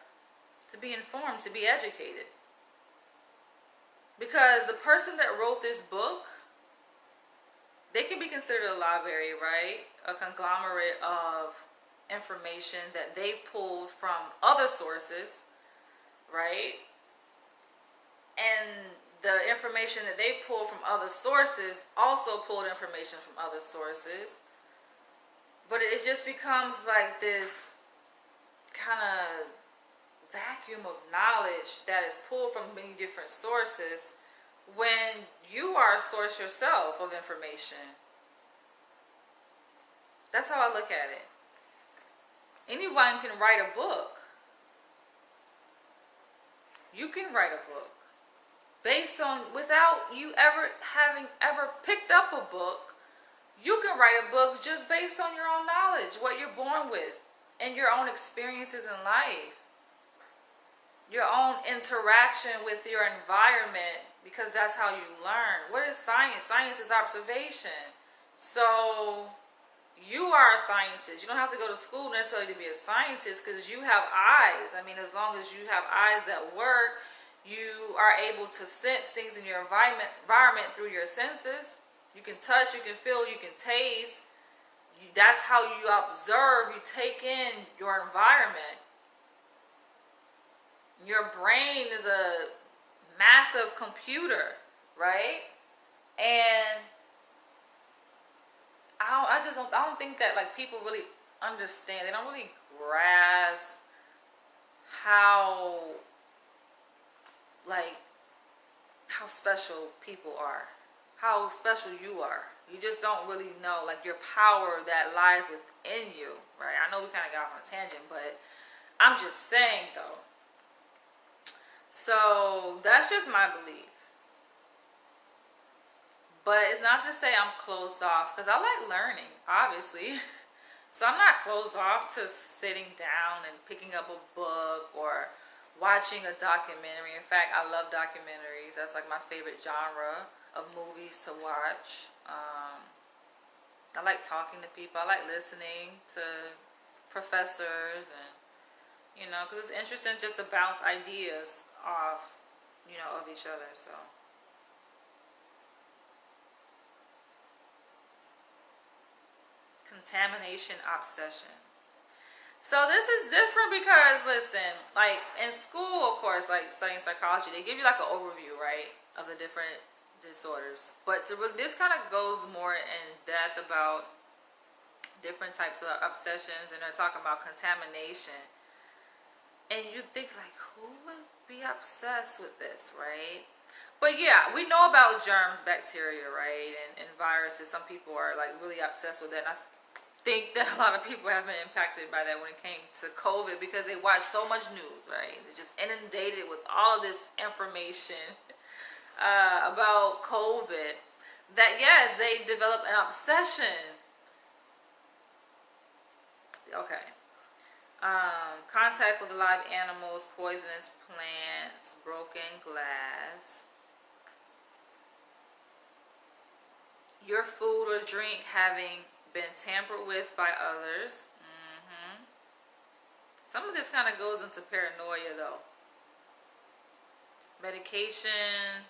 to be informed, to be educated. Because the person that wrote this book, they can be considered a library, right? A conglomerate of information that they pulled from other sources, right? And the information that they pulled from other sources also pulled information from other sources. But it just becomes like this kind of vacuum of knowledge that is pulled from many different sources when you are a source yourself of information. That's how I look at it. Anyone can write a book. You can write a book based on, without you having ever picked up a book. You can write a book just based on your own knowledge, what you're born with, and your own experiences in life, your own interaction with your environment, because that's how you learn. What is science? Science is observation. So you are a scientist. You don't have to go to school necessarily to be a scientist, because you have eyes. I mean, as long as you have eyes that work, you are able to sense things in your environment through your senses. You can touch, you can feel, you can taste. That's how you observe, you take in your environment. Your brain is a massive computer, right? And I don't think that like people really understand. They don't really grasp how special people are. How special you are. You just don't really know, like, your power that lies within you, right? I know we kind of got off on a tangent, but I'm just saying, though. So that's just my belief. But it's not to say I'm closed off, because I like learning, obviously. So I'm not closed off to sitting down and picking up a book or watching a documentary. In fact, I love documentaries. That's like my favorite genre of movies to watch. I like talking to people. I like listening to professors, and because it's interesting just to bounce ideas off of each other. So contamination obsessions. So this is different because, listen, like in school, of course, like studying psychology, they give you like an overview, right, of the different disorders. But this kind of goes more in depth about different types of obsessions, and they're talking about contamination. And you think, like, who would be obsessed with this, right? But yeah, we know about germs, bacteria, right, and viruses. Some people are like really obsessed with that, and I think that a lot of people have been impacted by that when it came to COVID, because they watch so much news, right? They're just inundated with all of this information about COVID, that yes, they develop an obsession. Okay. Contact with live animals, poisonous plants, broken glass. Your food or drink having been tampered with by others. Some of this kind of goes into paranoia, though. Medication,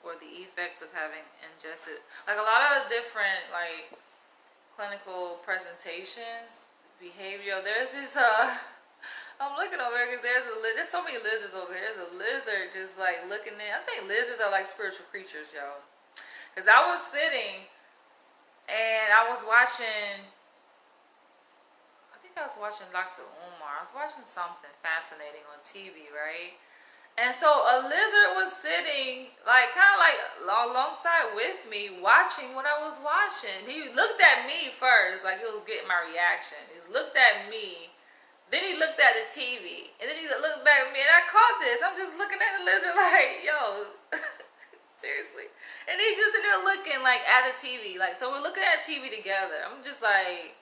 or the effects of having ingested, like a lot of different like clinical presentations, behavioral. There's this I'm looking over here because there's so many lizards over here. There's a lizard just like looking in. I think lizards are like spiritual creatures, yo. Because I was sitting and I was watching, I think I was watching Dr. Umar. I was watching something fascinating on TV, right? And so a lizard was sitting, like, kind of like alongside with me, watching what I was watching. He looked at me first, like he was getting my reaction. He looked at me. Then he looked at the TV, and then he looked back at me, and I caught this. I'm just looking at the lizard like, yo, seriously. And he just in there looking like at the TV, like, so we're looking at TV together. I'm just like,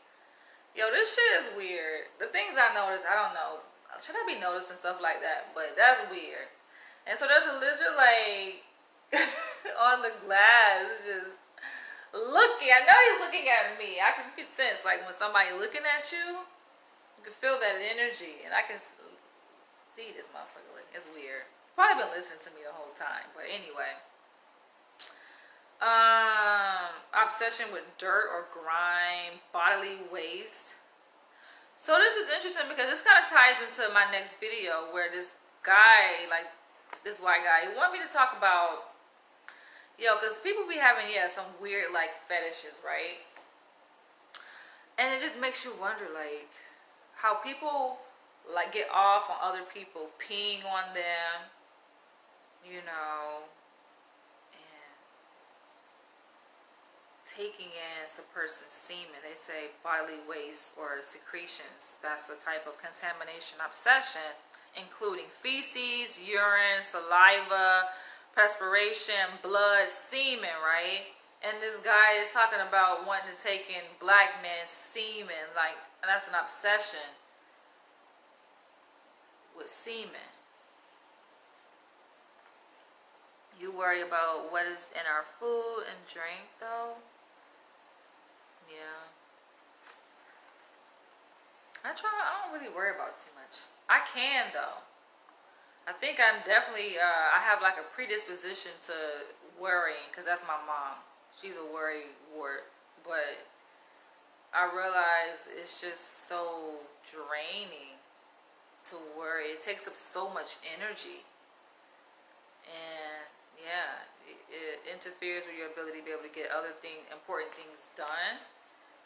yo, this shit is weird. The things I notice, I don't know. Should I be noticing stuff like that? But that's weird. And so there's a lizard like on the glass, just looking. I know he's looking at me. I can sense like when somebody looking at you, you can feel that energy, and I can see this motherfucker. It's weird. Probably been listening to me the whole time, but anyway. Obsession with dirt or grime, bodily waste. So this is interesting because this kind of ties into my next video where this guy, like this white guy, he wanted me to talk about, because people be having, some weird like fetishes, right? And it just makes you wonder, like, how people like get off on other people peeing on them, and taking in some person's semen. They say bodily waste or secretions. That's a type of contamination obsession, including feces, urine, saliva, perspiration, blood, semen, right? And this guy is talking about wanting to take in black men's semen, like, and that's an obsession with semen. You worry about what is in our food and drink, though? Yeah. I don't really worry about too much. I can, though. I think I'm definitely, I have like a predisposition to worrying, because that's my mom. She's a worry wart. But I realized it's just so draining to worry. It takes up so much energy. And yeah, it interferes with your ability to be able to get other important things done.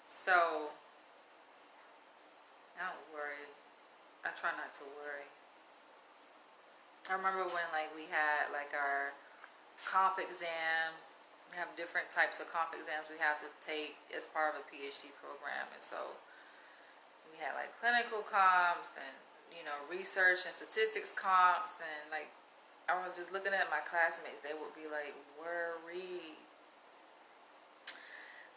So I don't worry. I try not to worry. I remember when like we had like our comp exams. We have different types of comp exams we have to take as part of a PhD program, and so we had like clinical comps and research and statistics comps, and like I was just looking at my classmates. They would be like worried.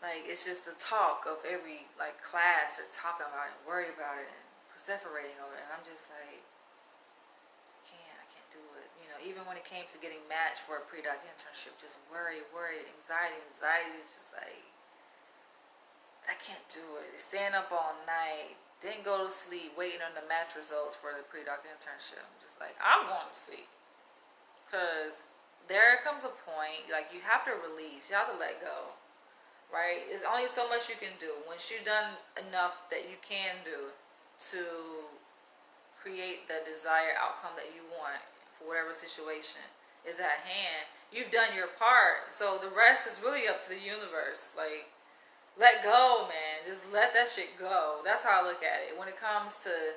Like it's just the talk of every like class they're talking about it, worried about it, and perseverating over it, and I'm just like, I can't do it. Even when it came to getting matched for a pre-doc internship, just worry, anxiety is just like, I can't do it. Staying up all night, didn't go to sleep, waiting on the match results for the pre-doc internship. I'm just like, I'm going to sleep. Because there comes a point, like you have to release, you have to let go, right? It's only so much you can do. Once you've done enough that you can do to create the desired outcome that you want, for whatever situation is at hand, you've done your part. So the rest is really up to the universe. Like, let go, man. Just let that shit go. That's how I look at it. When it comes to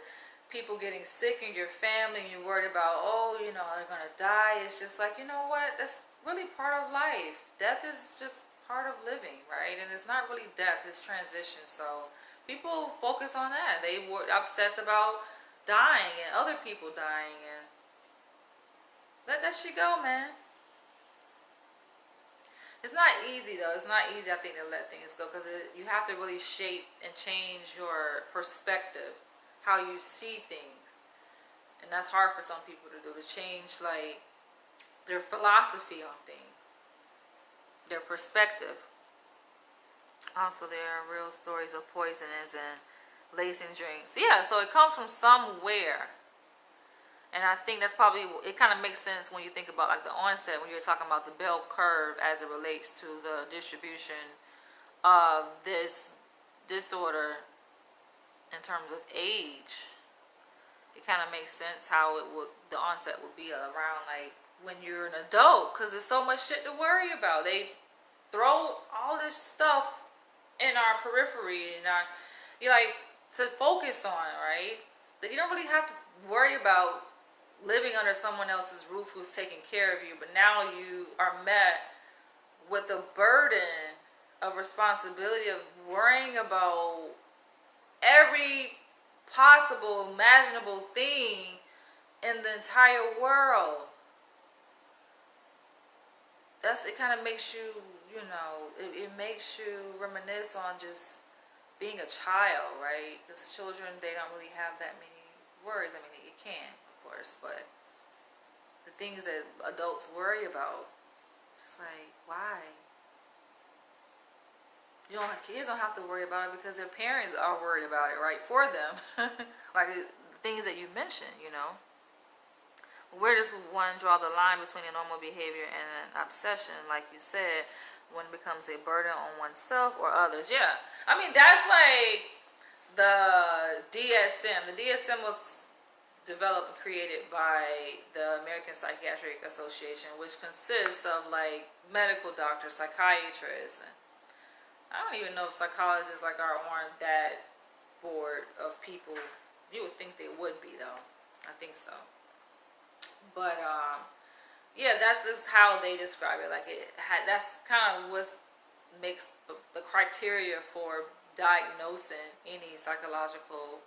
people getting sick in your family and you're worried about, they're gonna die, it's just like, you know what? That's really part of life. Death is just part of living, right? And it's not really death, it's transition. So people focus on that. They were obsessed about dying and other people dying, and let that shit go, man. It's not easy, though. It's not easy, I think, to let things go, because you have to really shape and change your perspective, how you see things. And that's hard for some people to do, to change, like, their philosophy on things, their perspective. Also, there are real stories of poisons and lacing drinks. Yeah, so it comes from somewhere. And I think that's probably, it kind of makes sense when you think about like the onset, when you're talking about the bell curve as it relates to the distribution of this disorder in terms of age. It kind of makes sense how the onset would be around like when you're an adult, because there's so much shit to worry about. They throw all this stuff in our periphery and to focus on, right? That you don't really have to worry about living under someone else's roof who's taking care of you, but now you are met with the burden of responsibility of worrying about every possible, imaginable thing in the entire world. It kind of makes you, it makes you reminisce on just being a child, right? Because children, they don't really have that many worries. I mean, you can, of course, but the things that adults worry about, it's like, why? Kids don't have to worry about it because their parents are worried about it, right, for them. Like the things that you mentioned. Where does one draw the line between a normal behavior and an obsession, like you said, when it becomes a burden on oneself or others? Yeah. I mean, that's like the DSM. The DSM was developed and created by the American Psychiatric Association, which consists of like medical doctors, psychiatrists, and I don't even know if psychologists like are on that board of people. You would think they would be, though. I think so. But yeah, that's just how they describe it. Like that's kind of what makes the criteria for diagnosing any psychological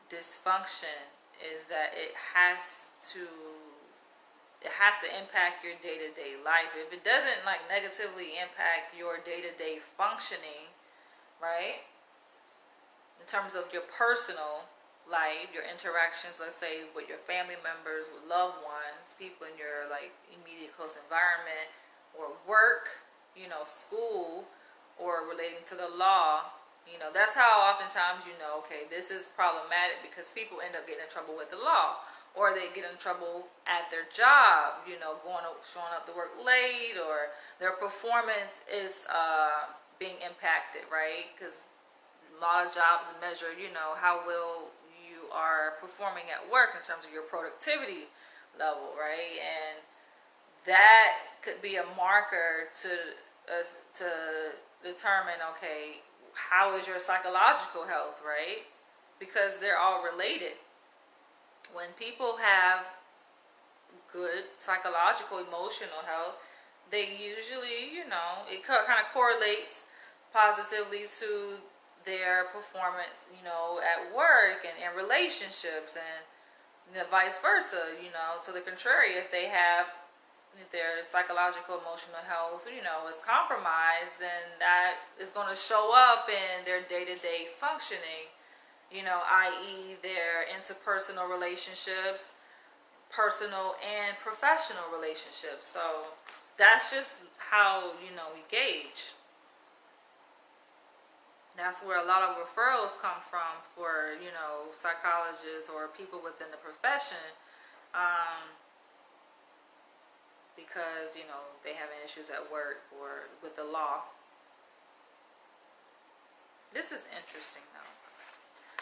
dysfunction is that it has to impact your day-to-day life. If it doesn't like negatively impact your day-to-day functioning, right, in terms of your personal life, your interactions, let's say with your family members, with loved ones, people in your like immediate close environment, or work, school, or relating to the law, that's how oftentimes okay, this is problematic because people end up getting in trouble with the law, or they get in trouble at their job, showing up to work late, or their performance is being impacted, right? Because a lot of jobs measure, how well you are performing at work in terms of your productivity level, right? And that could be a marker to determine, okay, how is your psychological health, right? Because they're all related. When people have good psychological, emotional health, they usually, it kind of correlates positively to their performance, at work and in relationships, and vice versa, to the contrary. If their psychological, emotional health, is compromised, then that is going to show up in their day-to-day functioning, i.e. their interpersonal relationships, personal and professional relationships. So that's just how, we gauge. That's where a lot of referrals come from for, psychologists or people within the profession, because, they have issues at work or with the law. This is interesting, though.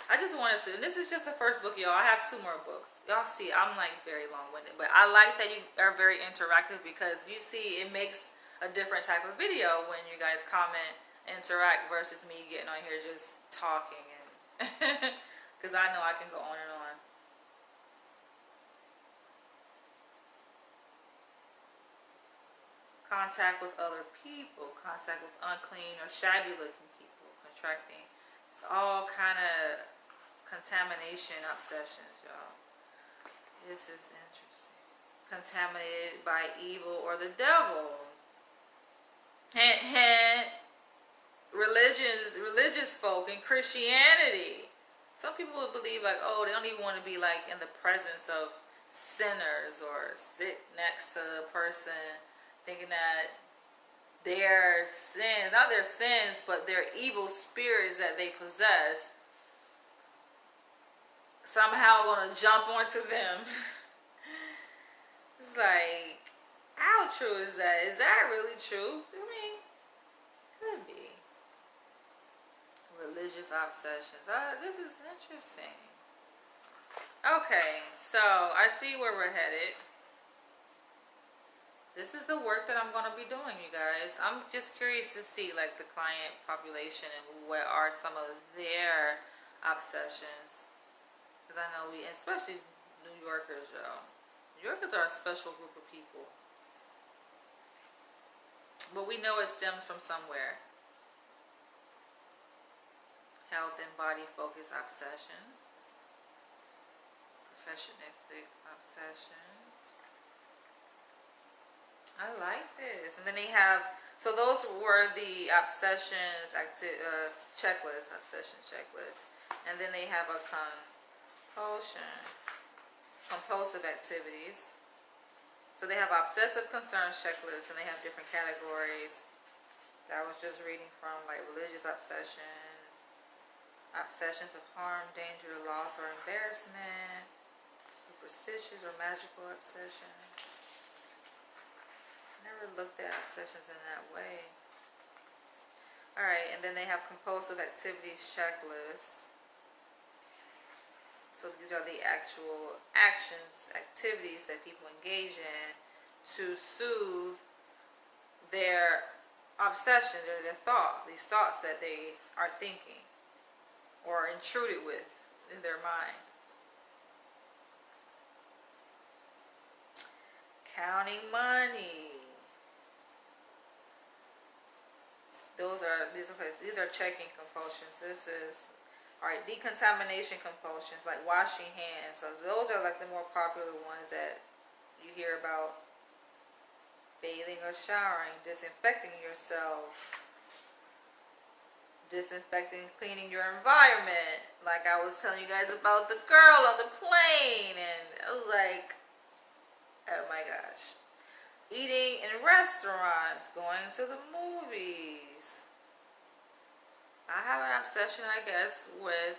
I just wanted to, and this is just the first book, y'all. I have 2 more books. Y'all see, I'm like very long-winded, but I like that you are very interactive, because you see it makes a different type of video when you guys comment, interact, versus me getting on here just talking, and because I know I can go on and on. Contact with other people, contact with unclean or shabby looking people, contracting. It's all kind of contamination obsessions, y'all. This is interesting. Contaminated by evil or the devil. Hint, hint. Religious folk in Christianity. Some people would believe like, oh, they don't even want to be like in the presence of sinners, or sit next to a person, thinking that their sins, not their sins, but their evil spirits that they possess, somehow going to jump onto them. It's like, how true is that? Is that really true? I mean, could be. Religious obsessions. This is interesting. Okay, so I see where we're headed. This is the work that I'm going to be doing, you guys. I'm just curious to see like the client population and what are some of their obsessions. Because I know especially New Yorkers, y'all. New Yorkers are a special group of people. But we know it stems from somewhere. health and body focused obsessions, perfectionistic obsessions. I like this. And then they have, so those were the obsessions checklist, obsession checklist. And then they have a compulsive activities. So they have obsessive concerns checklist, and they have different categories that I was just reading from, like religious obsessions, obsessions of harm, danger, loss, or embarrassment, superstitious or magical obsessions. Never looked at obsessions in that way. Alright, and then they have compulsive activities checklists. So these are the actual actions, activities that people engage in to soothe their obsession, or their these thoughts that they are thinking or intruded with in their mind. Counting money. These are checking compulsions. This is, all right, decontamination compulsions, like washing hands. So those are like the more popular ones that you hear about. Bathing or showering, disinfecting yourself, disinfecting, cleaning your environment. Like I was telling you guys about the girl on the plane, and I was like, oh my gosh. Eating in restaurants, going to the movies. I have an obsession, I guess, with,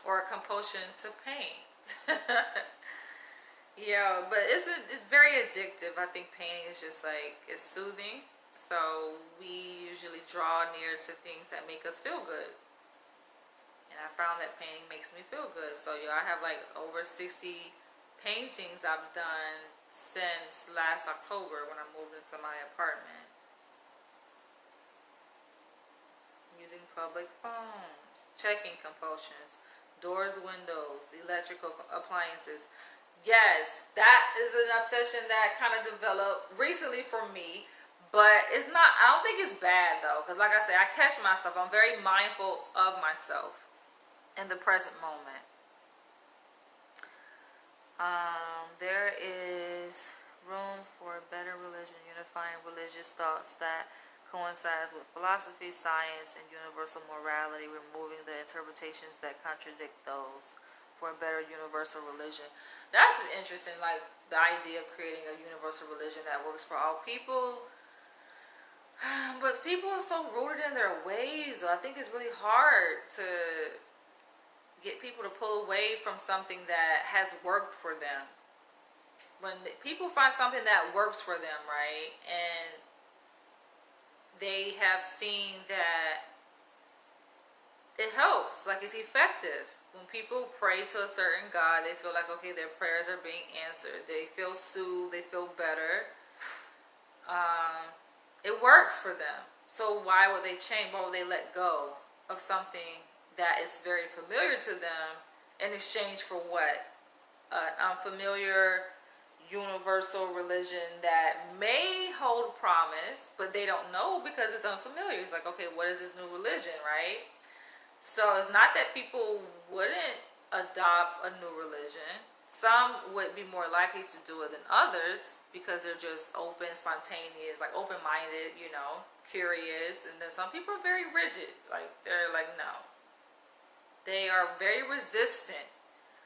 or a compulsion to paint. Yeah, but it's very addictive. I think painting is just like, it's soothing. So we usually draw near to things that make us feel good. And I found that painting makes me feel good. So yeah, I have like over 60 paintings I've done since last October when I moved into my apartment. Using public phones, checking compulsions, doors, windows, electrical appliances. Yes, that is an obsession that kind of developed recently for me, but it's not, I don't think it's bad though, because like I said, I catch myself. I'm very mindful of myself in the present moment. There is room for a better religion, unifying religious thoughts that coincides with philosophy, science, and universal morality, removing the interpretations that contradict those, for a better universal religion. That's interesting, like the idea of creating a universal religion that works for all people. But people are so rooted in their ways. I think it's really hard to get people to pull away from something that has worked for them. When people find something that works for them, right, and they have seen that it helps, like it's effective. When people pray to a certain God, they feel like, okay, their prayers are being answered. They feel soothed. They feel better. It works for them. So why would they change? Why would they let go of something that is very familiar to them in exchange for what? An unfamiliar, universal religion that may hold promise, but they don't know because it's unfamiliar. It's like, okay, what is this new religion, right? So it's not that people wouldn't adopt a new religion. Some would be more likely to do it than others because they're just open, spontaneous, like open-minded, curious. And then some people are very rigid. Like, they're like, no. They are very resistant.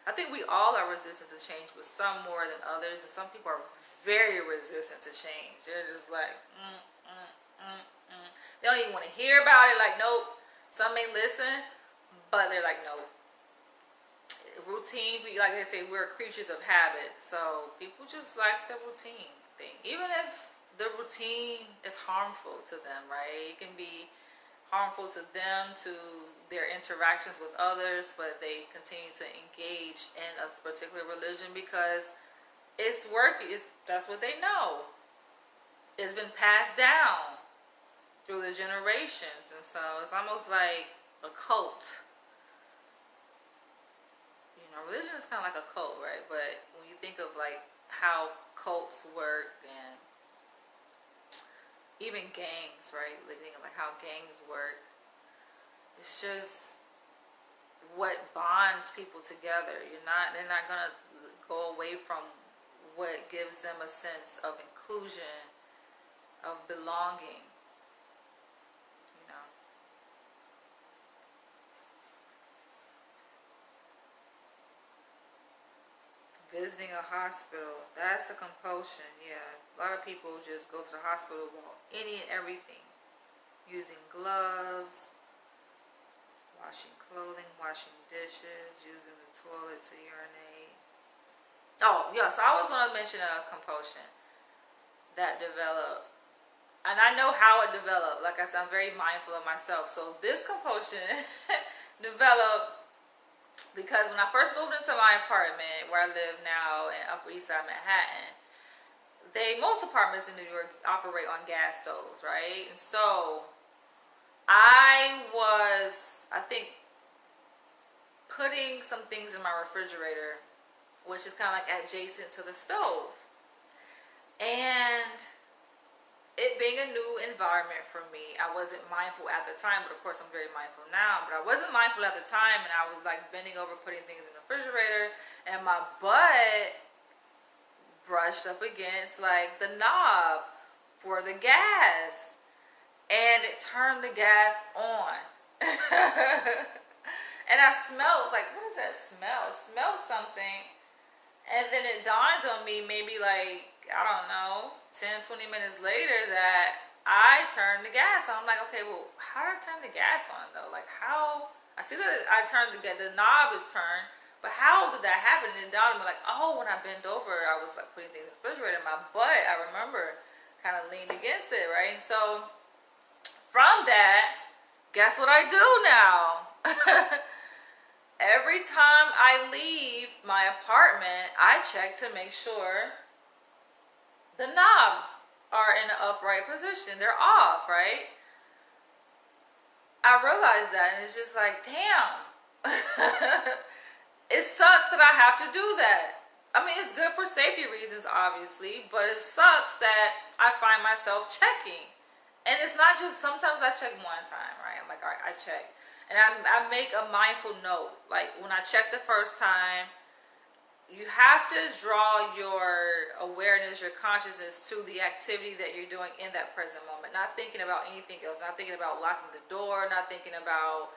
I think we all are resistant to change, but some more than others. And some people are very resistant to change. They're just like, They don't even want to hear about it. Like, nope. Some may listen, but they're like, no. Routine, like they say, we're creatures of habit. So people just like the routine thing. Even if the routine is harmful to them, right? It can be harmful to them, to their interactions with others, but they continue to engage in a particular religion because it's working. That's what they know. It's been passed down through the generations, and so it's almost like a cult. Religion is kind of like a cult, right? But when you think of like how cults work, and even gangs, right? Like think of like how gangs work. It's just what bonds people together. They're not gonna go away from what gives them a sense of inclusion, of belonging, you know. Visiting a hospital, that's a compulsion, yeah. A lot of people just go to the hospital about any and everything. Using gloves, washing clothing, washing dishes, using the toilet to urinate. Oh, yes, I was going to mention a compulsion that developed. And I know how it developed. Like I said, I'm very mindful of myself. So this compulsion developed because when I first moved into my apartment where I live now in Upper East Side Manhattan, most apartments in New York operate on gas stoves, right? And so I think, putting some things in my refrigerator, which is kind of like adjacent to the stove. And it being a new environment for me, I wasn't mindful at the time, but of course I'm very mindful now. But I wasn't mindful at the time, and I was like bending over putting things in the refrigerator, and my butt brushed up against like the knob for the gas, and it turned the gas on. And I smelled like, what is that smell? It smelled something. And then it dawned on me maybe like, I don't know, 10, 20 minutes later that I turned the gas on. I'm like, okay, well, how did I turn the gas on though? Like how, I see that I turned the knob is turned, but how did that happen? And it dawned on me like, oh, when I bent over, I was like putting things in the refrigerator. My butt, I remember, kind of leaned against it, right? So from that, guess what I do now? Every time I leave my apartment, I check to make sure the knobs are in an upright position. They're off, right? I realized that, and it's just like, damn. It sucks that I have to do that. I mean, it's good for safety reasons, obviously, but it sucks that I find myself checking. And it's not just, sometimes I check one time, right? I'm like, all right, I check. And I make a mindful note. Like when I check the first time, you have to draw your awareness, your consciousness to the activity that you're doing in that present moment. Not thinking about anything else. Not thinking about locking the door. Not thinking about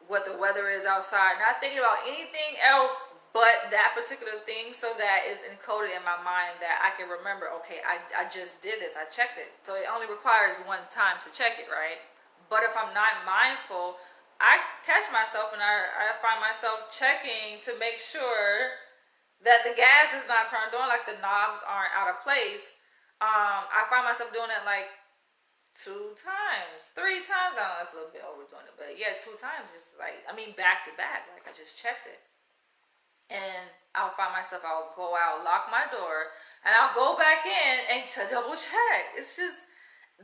what the weather is outside. Not thinking about anything else but that particular thing, so that is encoded in my mind that I can remember, okay, I just did this. I checked it. So it only requires one time to check it, right? But if I'm not mindful, I catch myself and I find myself checking to make sure that the gas is not turned on, like the knobs aren't out of place. I find myself doing it like 2 times, 3 times. I don't know, that's a little bit overdoing it, but yeah, 2 times. Just like, I mean, back to back. Like I just checked it. And I'll find myself, I'll go out, lock my door, and I'll go back in and double check. It's just,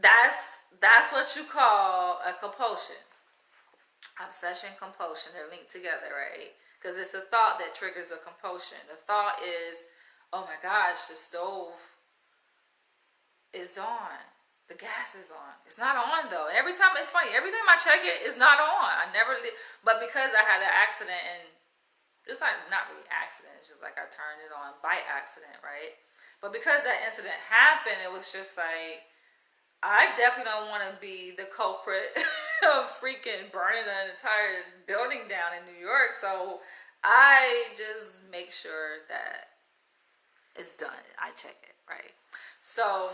that's what you call a compulsion. Obsession, compulsion, they're linked together, right? Because it's a thought that triggers a compulsion. The thought is, oh my gosh, the stove is on. The gas is on. It's not on though. And every time, it's funny, every time I check it, it's not on. I never, but because I had that accident, and it's not really accident, it's just like I turned it on by accident, right? But because that incident happened, it was just like, I definitely don't want to be the culprit of freaking burning an entire building down in New York. So I just make sure that it's done. I check it, right? So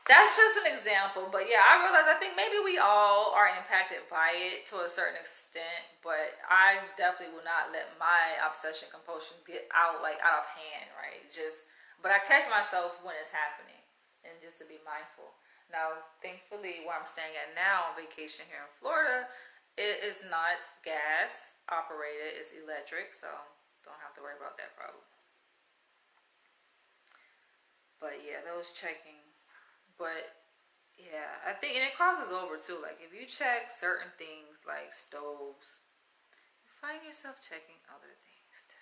that's just an example. But yeah, I realize, I think maybe we all are impacted by it to a certain extent. But I definitely will not let my obsession compulsions get out of hand, right? But I catch myself when it's happening, and just to be mindful. Now, thankfully, where I'm staying at now on vacation here in Florida, it is not gas operated, it's electric, so don't have to worry about that problem. But yeah, those checking. But yeah, I think, and it crosses over too. Like if you check certain things like stoves, you find yourself checking other things too.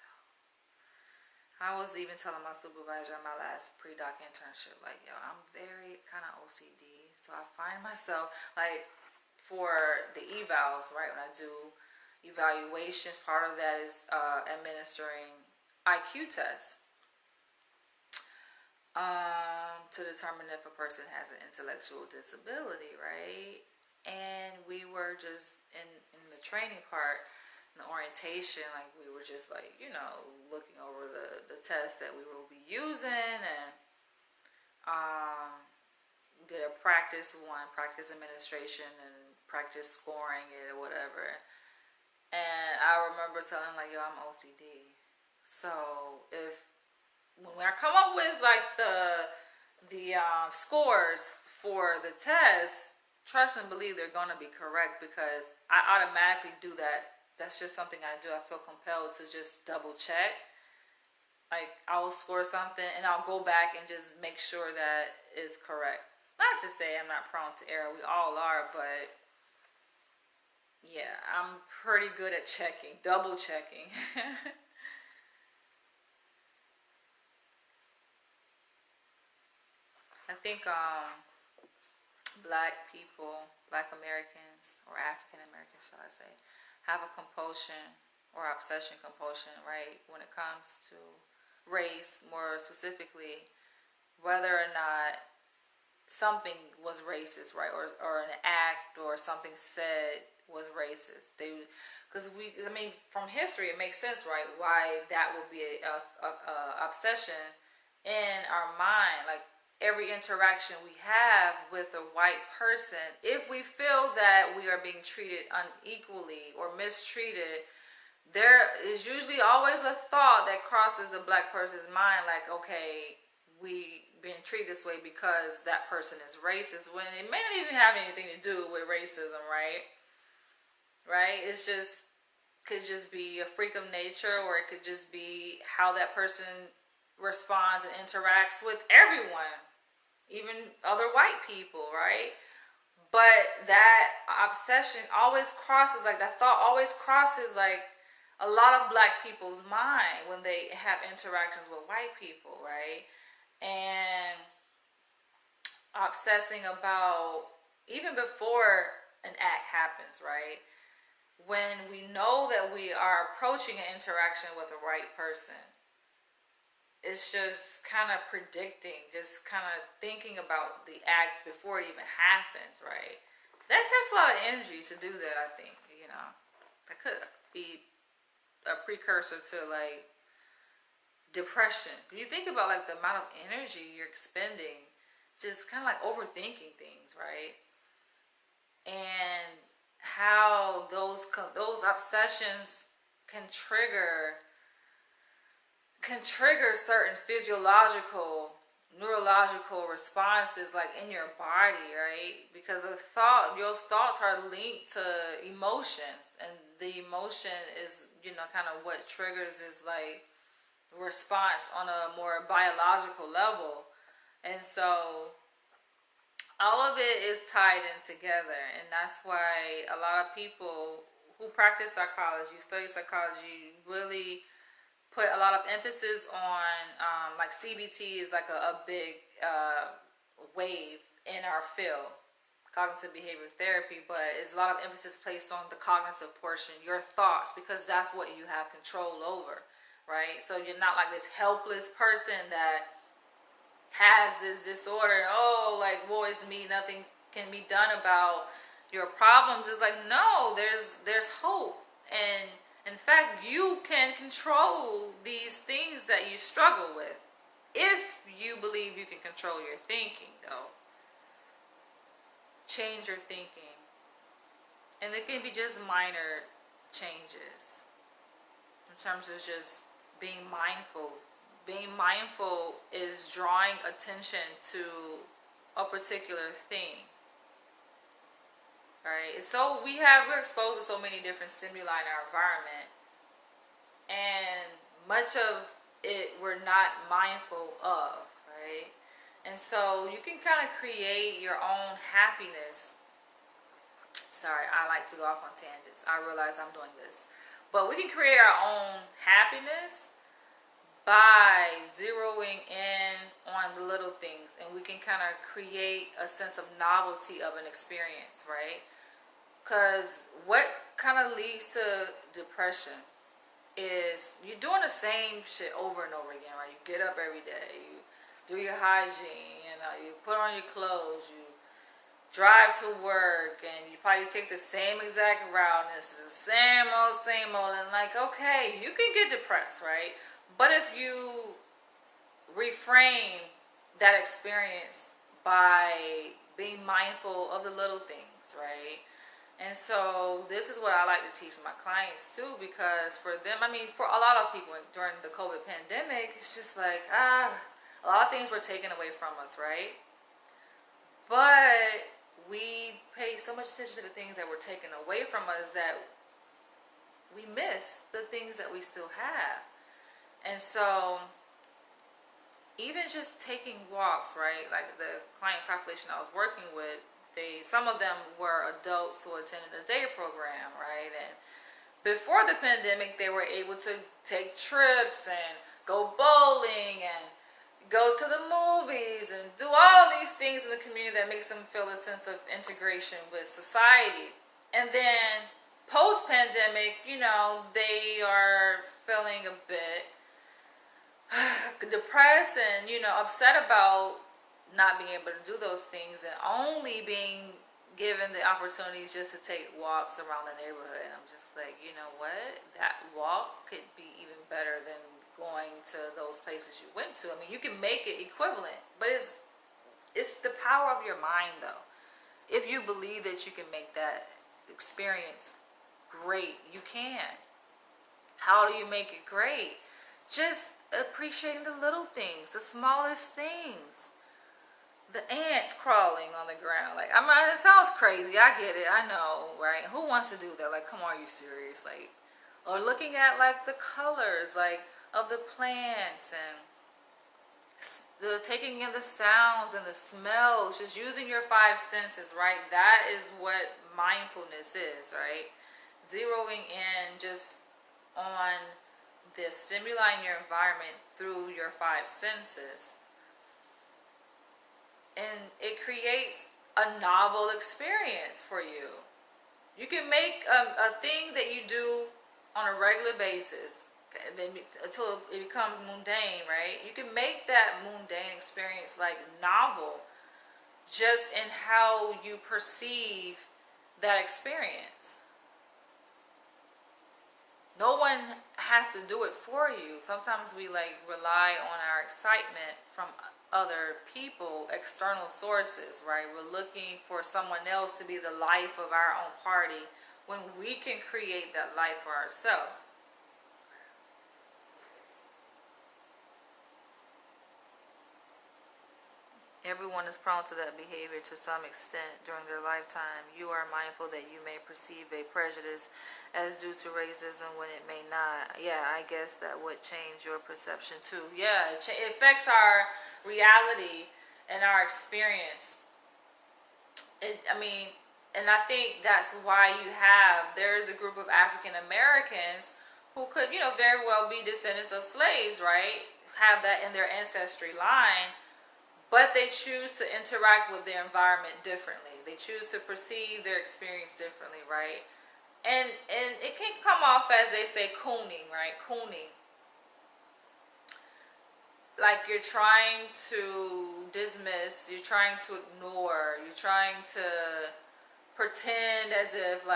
I was even telling my supervisor in my last pre-doc internship, like, yo, I'm very kind of OCD. So I find myself, like, for the evals, right? When I do evaluations, part of that is administering IQ tests to determine if a person has an intellectual disability, right? And we were just in the training part, in the orientation, like we were just like, you know, looking over the test that we will be using, and did a practice administration and practice scoring it or whatever. And I remember telling like, yo, I'm OCD. So when I come up with like the scores for the test, trust and believe they're gonna be correct, because I automatically do that. That's just something I do. I feel compelled to just double check. Like, I will score something and I'll go back and just make sure that it's correct. Not to say I'm not prone to error. We all are, but yeah, I'm pretty good at checking, double checking. I think black people, black Americans, or African Americans, shall I say, have a compulsion or obsession compulsion, right, when it comes to race, more specifically, whether or not something was racist, right, or an act or something said was racist. Because I mean, from history, it makes sense, right, why that would be a obsession in our mind. Like, every interaction we have with a white person, if we feel that we are being treated unequally or mistreated, there is usually always a thought that crosses the black person's mind, like, okay, we being treated this way because that person is racist, when it may not even have anything to do with racism, right? It's just, could just be a freak of nature, or it could just be how that person responds and interacts with everyone, even other white people, right? But that obsession always crosses, like, that thought always crosses, like, a lot of black people's mind when they have interactions with white people, right? And obsessing about, even before an act happens, right? When we know that we are approaching an interaction with a white person, it's just kind of predicting, just kind of thinking about the act before it even happens, right? That takes a lot of energy to do that, I think, you know. That could be a precursor to, like, depression. You think about, like, the amount of energy you're expending just kind of like overthinking things, right? And how those obsessions can trigger certain physiological, neurological responses, like, in your body, right? Because your thoughts are linked to emotions, and the emotion is, you know, kind of what triggers is, like, response on a more biological level. And so all of it is tied in together, and that's why a lot of people who practice psychology, study psychology, really put a lot of emphasis on, like, CBT is like a big wave in our field, cognitive behavior therapy, but it's a lot of emphasis placed on the cognitive portion, your thoughts, because that's what you have control over, right? So you're not like this helpless person that has this disorder, oh, like, woe is me, nothing can be done about your problems. It's like, no, there's hope, and in fact, you can control these things that you struggle with, if you believe you can control your thinking, though. Change your thinking. And it can be just minor changes in terms of just being mindful. Being mindful is drawing attention to a particular thing. Right? So we're exposed to so many different stimuli in our environment, and much of it we're not mindful of, right? And so you can kind of create your own happiness. Sorry, I like to go off on tangents. I realize I'm doing this. But we can create our own happiness by zeroing in on the little things, and we can kind of create a sense of novelty of an experience, right? Because what kind of leads to depression is you're doing the same shit over and over again, right? You get up every day, you do your hygiene, you put on your clothes, you drive to work, and you probably take the same exact route, and it's the same old, and like, okay, you can get depressed, right? But if you reframe that experience by being mindful of the little things, right? And so this is what I like to teach my clients too, because for them, I mean, for a lot of people during the COVID pandemic, it's just like, a lot of things were taken away from us, right? But we pay so much attention to the things that were taken away from us that we miss the things that we still have. And so even just taking walks, right? Like the client population I was working with, some of them were adults who attended a day program, right? And before the pandemic, they were able to take trips and go bowling and go to the movies and do all these things in the community that makes them feel a sense of integration with society. And then post-pandemic, they are feeling a bit depressed and, upset about not being able to do those things and only being given the opportunity just to take walks around the neighborhood. And I'm just like, you know what? That walk could be even better than going to those places you went to. I mean, you can make it equivalent, but it's the power of your mind, though. If you believe that you can make that experience great, you can. How do you make it great? Just appreciating the little things, the smallest things. The ants crawling on the ground. Like, I mean, it sounds crazy. I get it. I know, right? Who wants to do that? Like, come on, are you serious? Like, or looking at, like, the colors, like, of the plants and the taking in the sounds and the smells, just using your five senses, right? That is what mindfulness is, right? Zeroing in just on the stimuli in your environment through your five senses. And it creates a novel experience for you. You can make a thing that you do on a regular basis, and then until it becomes mundane, right? You can make that mundane experience like novel, just in how you perceive that experience. No one has to do it for you. Sometimes we rely on our excitement from other people, external sources, right? We're looking for someone else to be the life of our own party when we can create that life for ourselves. Everyone is prone to that behavior to some extent during their lifetime. You are mindful that you may perceive a prejudice as due to racism when it may not. Yeah, I guess that would change your perception too. Yeah, it affects our reality and our experience. And I think that's why there's a group of African Americans who could, very well be descendants of slaves, right? Have that in their ancestry line. But they choose to interact with their environment differently. They choose to perceive their experience differently, right? And it can come off as, they say, cooning, right? Cooning. Like you're trying to dismiss, you're trying to ignore, you're trying to pretend as if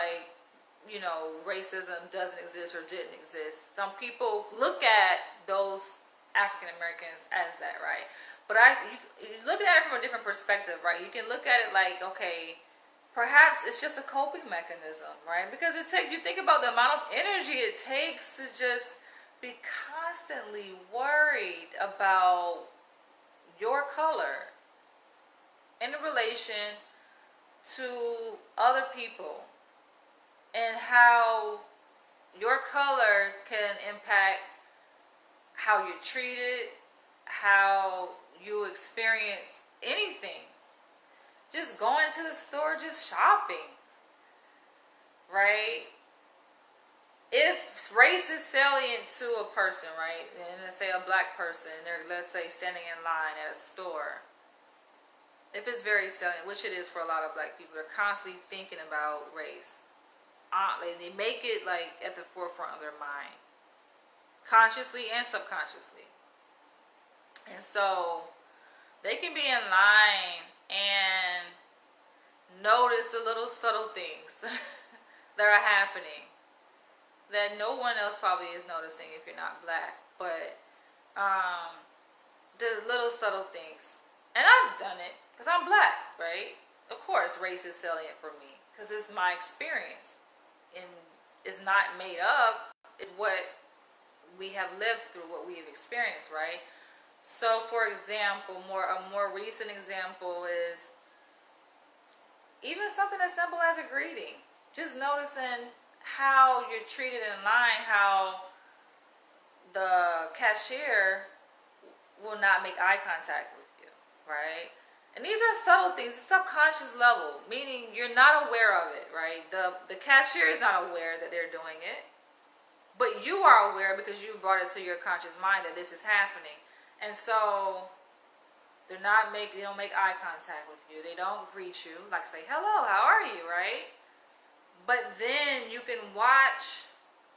racism doesn't exist or didn't exist. Some people look at those African Americans as that, right? But you look at it from a different perspective, right? You can look at it like, okay, perhaps it's just a coping mechanism, right? Because you think about the amount of energy it takes to just be constantly worried about your color in relation to other people and how your color can impact how you're treated, how you experience anything. Just going to the store, just shopping, right? If race is salient to a person, right, and let's say a black person, they're, let's say, standing in line at a store, if it's very salient, which it is for a lot of black people, they're constantly thinking about race. like they make it like at the forefront of their mind, consciously and subconsciously. And so they can be in line and notice the little subtle things that are happening that no one else probably is noticing if you're not black. But the little subtle things. And I've done it because I'm black, right? Of course, race is salient for me because it's my experience. And it's not made up. It's what we have lived through, what we have experienced, right? So, for example, a more recent example is even something as simple as a greeting. Just noticing how you're treated in line, how the cashier will not make eye contact with you, right? And these are subtle things, subconscious level, meaning you're not aware of it, right? The cashier is not aware that they're doing it, but you are aware because you brought it to your conscious mind that this is happening. And so they don't make eye contact with you. They don't greet you, like say, hello, how are you, right? But then you can watch,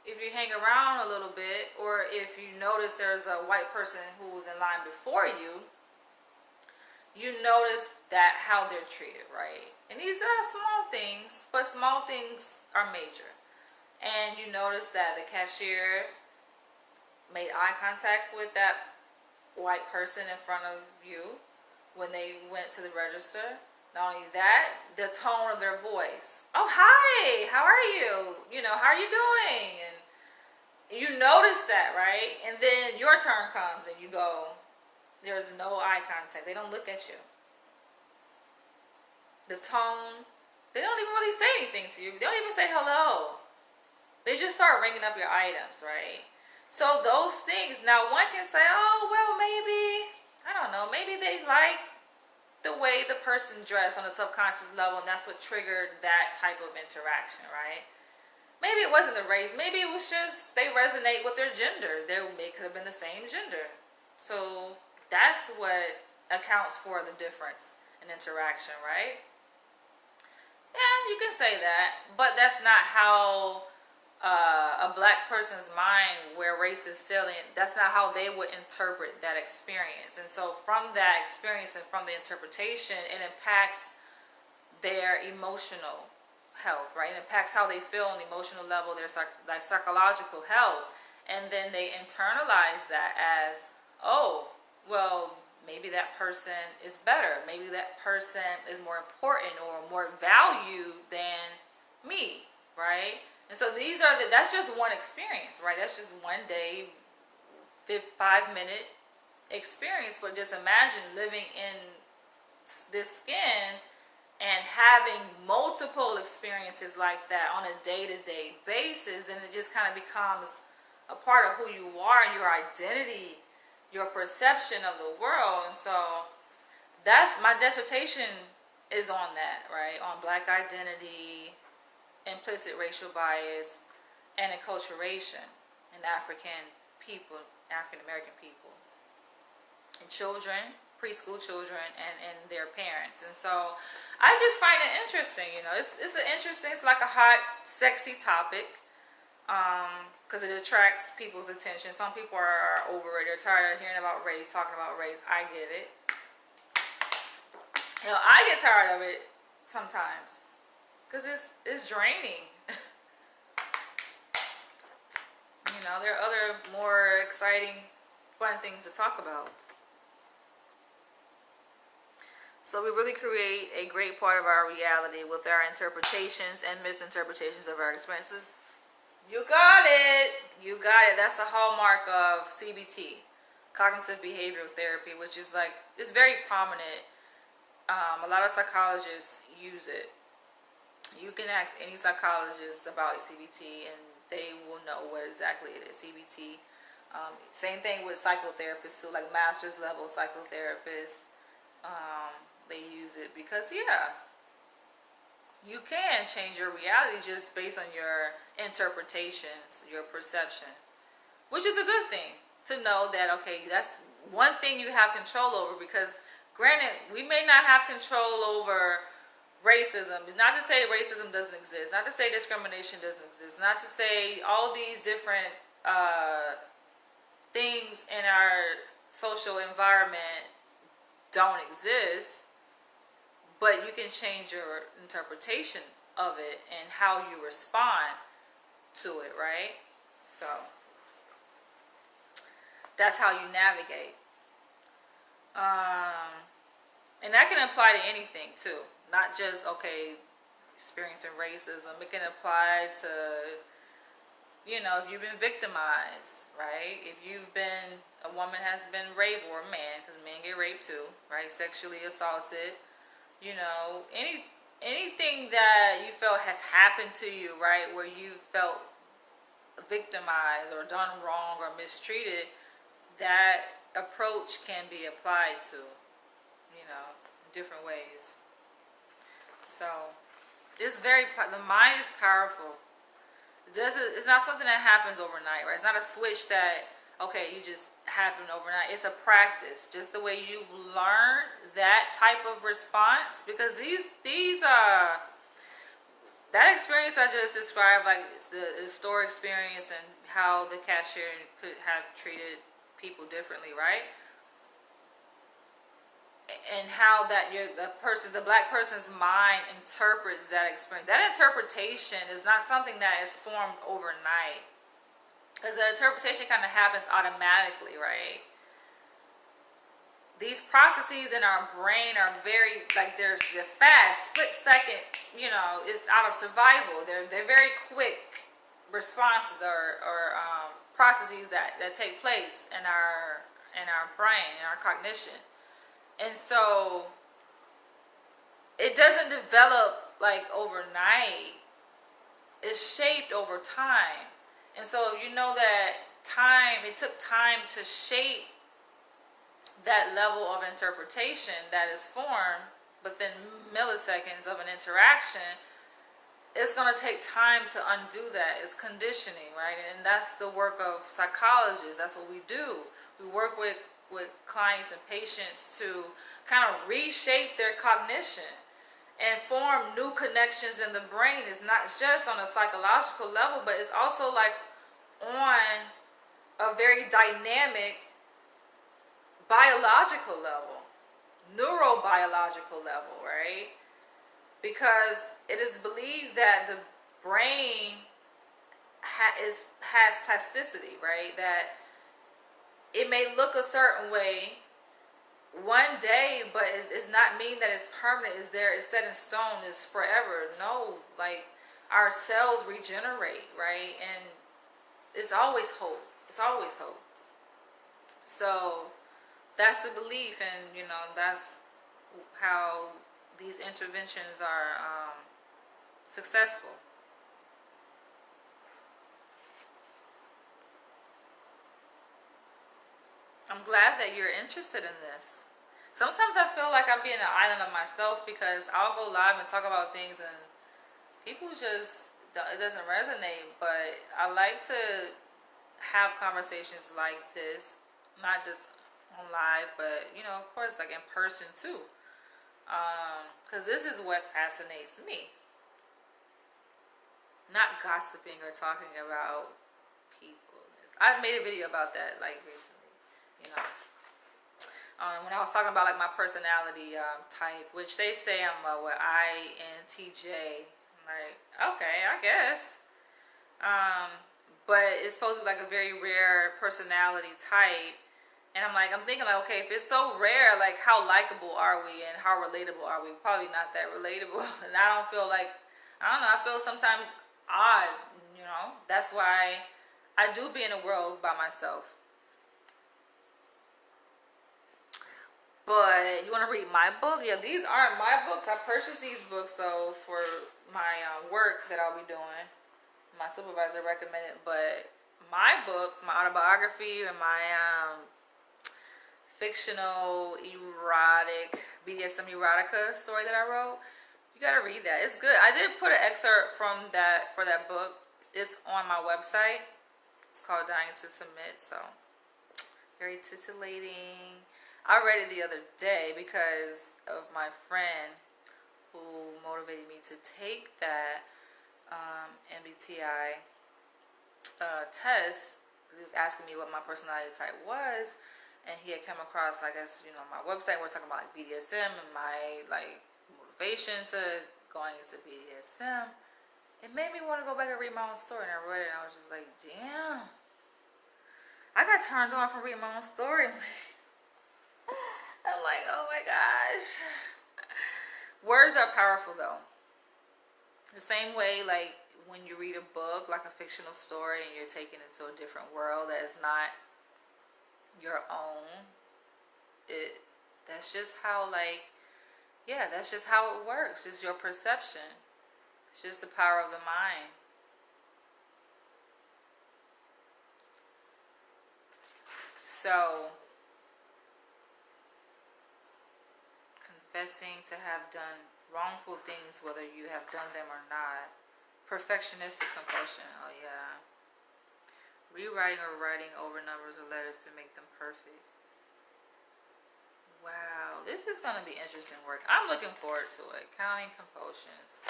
if you hang around a little bit, or if you notice there's a white person who was in line before you, you notice that how they're treated, right? And these are small things, but small things are major. And you notice that the cashier made eye contact with that white person in front of you when they went to the register. Not only that, the tone of their voice. Oh, hi, how are you? How are you doing? And you notice that, right? And then your turn comes and you go, there's no eye contact. They don't look at you. The tone, they don't even really say anything to you. They don't even say hello. They just start ringing up your items, right? So those things, now one can say, oh, well, maybe, I don't know, maybe they like the way the person dressed on a subconscious level, and that's what triggered that type of interaction, right? Maybe it wasn't the race. Maybe it was just they resonate with their gender. They could have been the same gender. So that's what accounts for the difference in interaction, right? Yeah, you can say that, but that's not how a black person's mind, where race is salient, that's not how they would interpret that experience. And so from that experience and from the interpretation, it impacts their emotional health, right? It impacts how they feel on the emotional level, their psychological health. And then they internalize that as, oh, well, maybe that person is better. Maybe that person is more important or more valued than me, right? And so that's just one experience, right? That's just one day, 5-minute experience. But just imagine living in this skin and having multiple experiences like that on a day-to-day basis. Then it just kind of becomes a part of who you are, your identity, your perception of the world. And so that's my dissertation is on that, right? On black identity, implicit racial bias, and enculturation in African American people, and children, preschool children, and their parents. And so I just find it interesting. It's like a hot, sexy topic, because it attracts people's attention. Some people are over it. They're tired of hearing about race, talking about race. I get it. I get tired of it sometimes because it's draining. There are other more exciting, fun things to talk about. So we really create a great part of our reality with our interpretations and misinterpretations of our experiences. You got it. That's a hallmark of CBT, cognitive behavioral therapy, which is it's very prominent. A lot of psychologists use it. You can ask any psychologist about CBT and they will know what exactly it is, CBT. Same thing with psychotherapists too, like master's level psychotherapists. They use it because, you can change your reality just based on your interpretations, your perception, which is a good thing to know that, okay, that's one thing you have control over, because granted, we may not have control over racism. It's not to say racism doesn't exist. Not to say discrimination doesn't exist. Not to say all these different things in our social environment don't exist, but you can change your interpretation of it and how you respond to it, right? So that's how you navigate. And that can apply to anything too, not just, okay, experiencing racism. It can apply to, you know, if you've been victimized, right? If you've been, a woman has been raped, or a man, because men get raped too, right? Sexually assaulted, you know, anything that you felt has happened to you, right? Where you felt victimized or done wrong or mistreated, that approach can be applied to, you know, different ways. So the mind is powerful. It's not something that happens overnight, right? It's not a switch that, okay, you just happen overnight. It's a practice. Just the way you learn that type of response, because that experience I just described, like the store experience and how the cashier could have treated people differently, right? And how that the black person's mind interprets that experience. That interpretation is not something that is formed overnight, because the interpretation kind of happens automatically, right? These processes in our brain are very, like, they're fast, split second, you know, it's out of survival. They're very quick responses or processes that take place in our brain, in our cognition. And so it doesn't develop like overnight. It's shaped over time. And so you know that it took time to shape that level of interpretation that is formed within milliseconds of an interaction. It's going to take time to undo that. It's conditioning, right? And that's the work of psychologists. That's what we do. We work with clients and patients to kind of reshape their cognition and form new connections in the brain. It's just on a psychological level, but it's also like on a very dynamic biological level, neurobiological level, right? Because it is believed that the brain has plasticity, right? That it may look a certain way one day, but it's not mean that it's permanent. It's there. It's set in stone. It's forever. No, like our cells regenerate, right? And it's always hope. It's always hope. So that's the belief, and you know that's how these interventions are successful. I'm glad that you're interested in this. Sometimes I feel like I'm being an island of myself, because I'll go live and talk about things and people just, it doesn't resonate. But I like to have conversations like this, not just on live, but you know, of course, like in person too. Because this is what fascinates me. Not gossiping or talking about people. I've made a video about that like recently. You know, when I was talking about like my personality type, which they say I'm INTJ. I'm like, okay, I guess. But it's supposed to be like a very rare personality type. And I'm thinking like, okay, if it's so rare, like how likable are we and how relatable are we? Probably not that relatable. And I don't feel like, I don't know, I feel sometimes odd, you know. That's why I do be in a world by myself. But you want to read my book? Yeah, these aren't my books. I purchased these books though for my work that I'll be doing. My supervisor recommended, but my books, my autobiography and my fictional erotic BDSM erotica story that I wrote, you gotta read that. It's good. I did put an excerpt from that for that book. It's on my website. It's called Dying to Submit. So very titillating. I read it the other day because of my friend who motivated me to take that MBTI test. He was asking me what my personality type was, and he had come across, I guess, my website. We're talking about like BDSM and my like motivation to going into BDSM. It made me want to go back and read my own story, and I read it, and I was just like, damn, I got turned on from reading my own story. I'm like, oh my gosh. Words are powerful though. The same way, like when you read a book, like a fictional story, and you're taken into a different world that is not your own. That's just how, like, yeah, that's just how it works. It's your perception. It's just the power of the mind. So, confessing to have done wrongful things, whether you have done them or not. Perfectionistic compulsion. Oh yeah. Rewriting or writing over numbers or letters to make them perfect. Wow, this is going to be interesting work. I'm looking forward to it. Counting compulsions.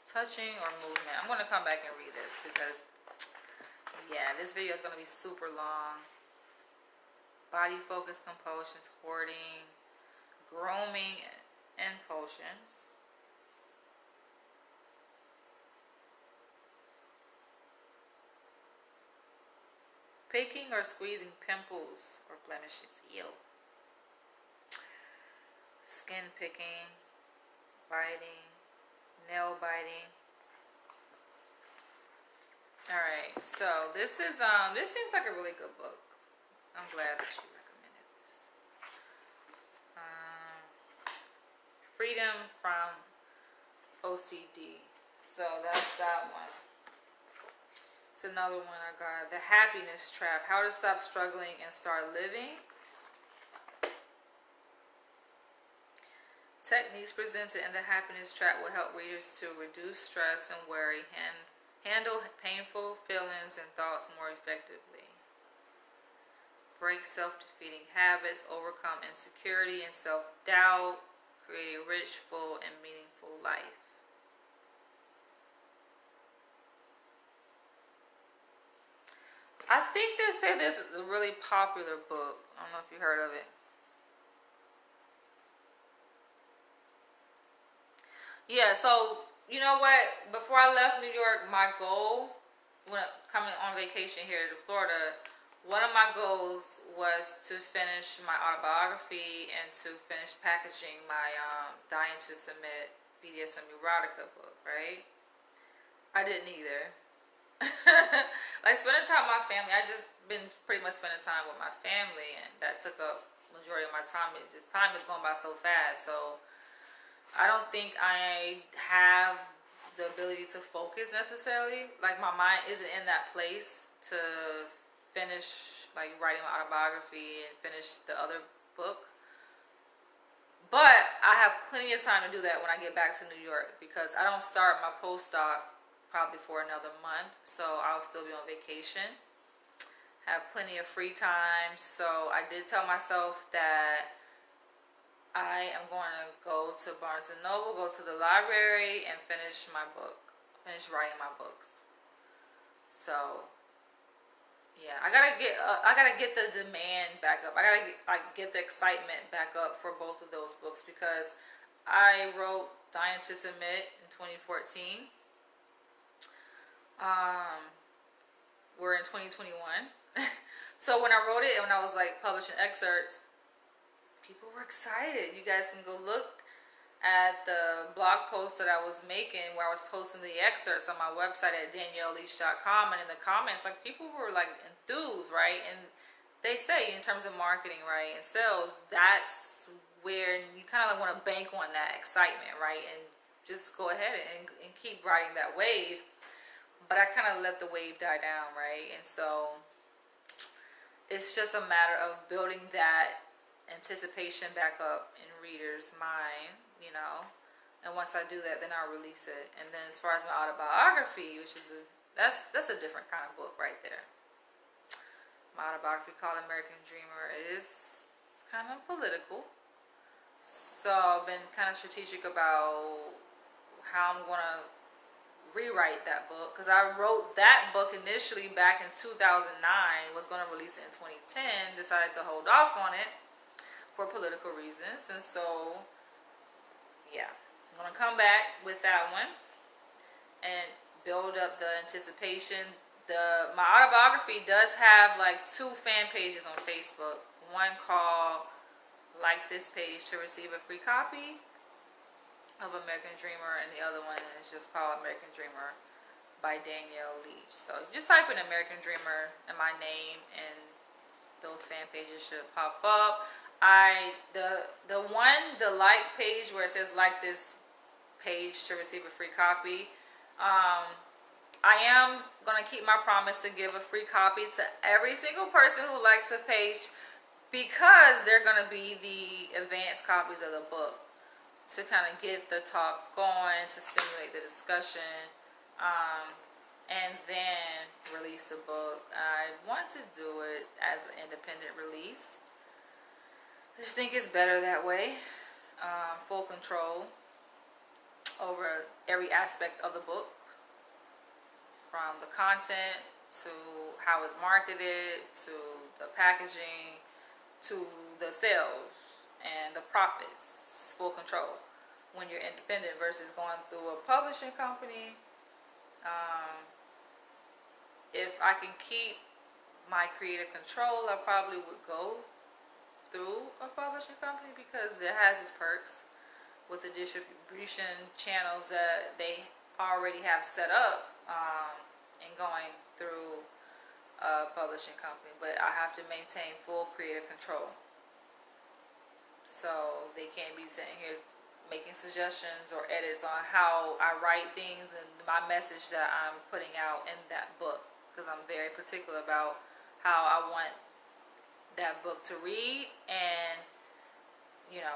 Touching or movement. I'm going to come back and read this because, yeah, this video is going to be super long. Body focus compulsions, hoarding, grooming, and potions. Picking or squeezing pimples or blemishes. Ew. Skin picking, biting, nail biting. Alright, so this seems like a really good book. I'm glad that you recommended this. Freedom from OCD. So that's that one. It's another one I got. The Happiness Trap. How to stop struggling and start living. Techniques presented in The Happiness Trap will help readers to reduce stress and worry, handle painful feelings and thoughts more effectively. Break self-defeating habits, overcome insecurity and self-doubt, create a rich, full, and meaningful life. I think they say this is a really popular book. I don't know if you heard of it. Yeah, so you know what? Before I left New York, my goal when coming on vacation here to Florida, one of my goals was to finish my autobiography and to finish packaging my Dying to Submit BDSM Erotica book, right? I didn't either. Like spending time with my family, I just been pretty much spending time with my family, and that took up majority of my time. Time is going by so fast, so I don't think I have the ability to focus necessarily. Like my mind isn't in that place to finish like writing my autobiography and finish the other book. But I have plenty of time to do that when I get back to New York, because I don't start my postdoc probably for another month, so I'll still be on vacation. Have plenty of free time, so I did tell myself that I am going to go to Barnes & Noble, go to the library, and finish my book. Finish writing my books. So, yeah, I gotta get the demand back up. I gotta get the excitement back up for both of those books, because I wrote Dying to Submit in 2014. We're in 2021. So when I wrote it and when I was like publishing excerpts, people were excited. You guys can go look at the blog post that I was making where I was posting the excerpts on my website at danielleleach.com, and in the comments, like, people were like enthused, right? And they say in terms of marketing, right, and sales, that's where you kind of like want to bank on that excitement, right, and just go ahead and keep riding that wave. But I kind of let the wave die down, right? And so it's just a matter of building that anticipation back up in readers' mind, you know. And once I do that, then I'll release it. And then as far as my autobiography, which is that's a different kind of book right there. My autobiography called American Dreamer is kind of political. So I've been kind of strategic about how I'm going to rewrite that book, because I wrote that book initially back in 2009, was going to release it in 2010, decided to hold off on it for political reasons. And so yeah, I'm going to come back with that one and build up the anticipation. My autobiography does have like 2 fan pages on Facebook. One called Like This Page to receive a free copy of American Dreamer, and the other one is just called American Dreamer by Danielle Leach. So just type in American Dreamer and my name, and those fan pages should pop up. The like page where it says like this page to receive a free copy, I am going to keep my promise to give a free copy to every single person who likes a page, because they're going to be the advanced copies of the book to kind of get the talk going, to stimulate the discussion, and then release the book. I want to do it as an independent release. I just think it's better that way. Full control over every aspect of the book, from the content to how it's marketed, to the packaging, to the sales and the profits. Full control when you're independent versus going through a publishing company. If I can keep my creative control, I probably would go through a publishing company, because it has its perks with the distribution channels that they already have set up, and going through a publishing company. But I have to maintain full creative control, so they can't be sitting here making suggestions or edits on how I write things and my message that I'm putting out in that book, because I'm very particular about how I want that book to read, and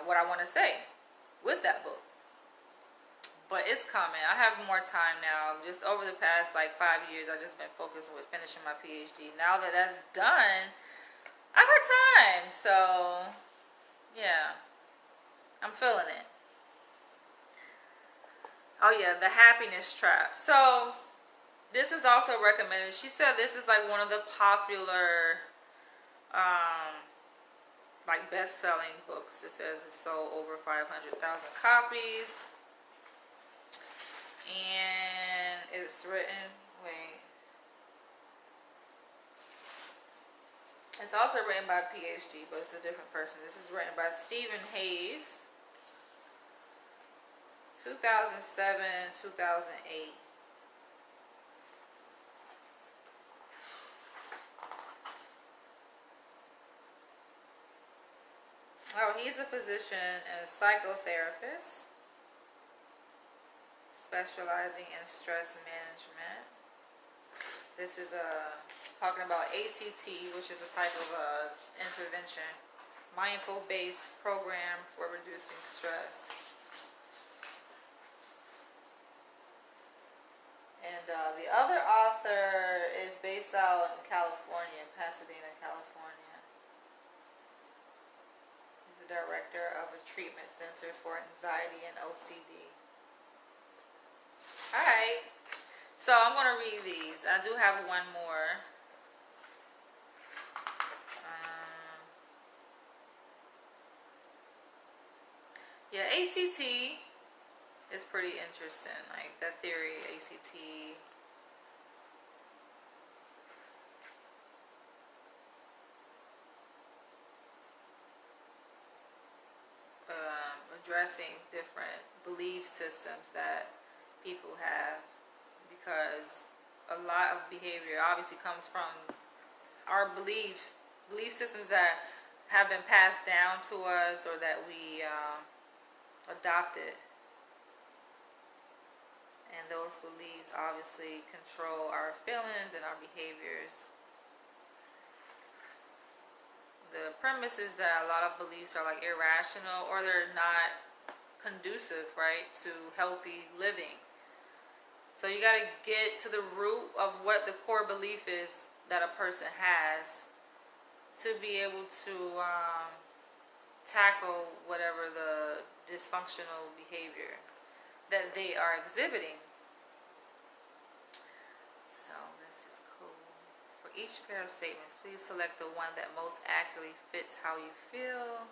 what I want to say with that book. But it's coming. I have more time now. Just over the past 5 years, I've just been focused with finishing my PhD. Now that that's done, I got time. So yeah, I'm feeling it. Oh yeah, the happiness trap. So this is also recommended. She said this is like one of the popular best-selling books. It says it sold over 500,000 copies, and it's written, it's also written by a PhD, but it's a different person. This is written by Stephen Hayes, 2007, 2008. Oh, he's a physician and a psychotherapist, specializing in stress management. This is talking about ACT, which is a type of intervention, mindful-based program for reducing stress. And the other author is based out in California, Pasadena, California. He's the director of a treatment center for anxiety and OCD. Alright, so I'm going to read these. I do have one more. Yeah, ACT is pretty interesting. Like that theory, ACT. Addressing different belief systems that people have, because a lot of behavior obviously comes from our belief systems that have been passed down to us, or that we adopted, and those beliefs obviously control our feelings and our behaviors. The premise is that a lot of beliefs are like irrational, or they're not conducive, right, to healthy living. So you got to get to the root of what the core belief is that a person has, to be able to tackle whatever the dysfunctional behavior. that they are exhibiting. So this is cool. For each pair of statements, please select the one that most accurately fits how you feel.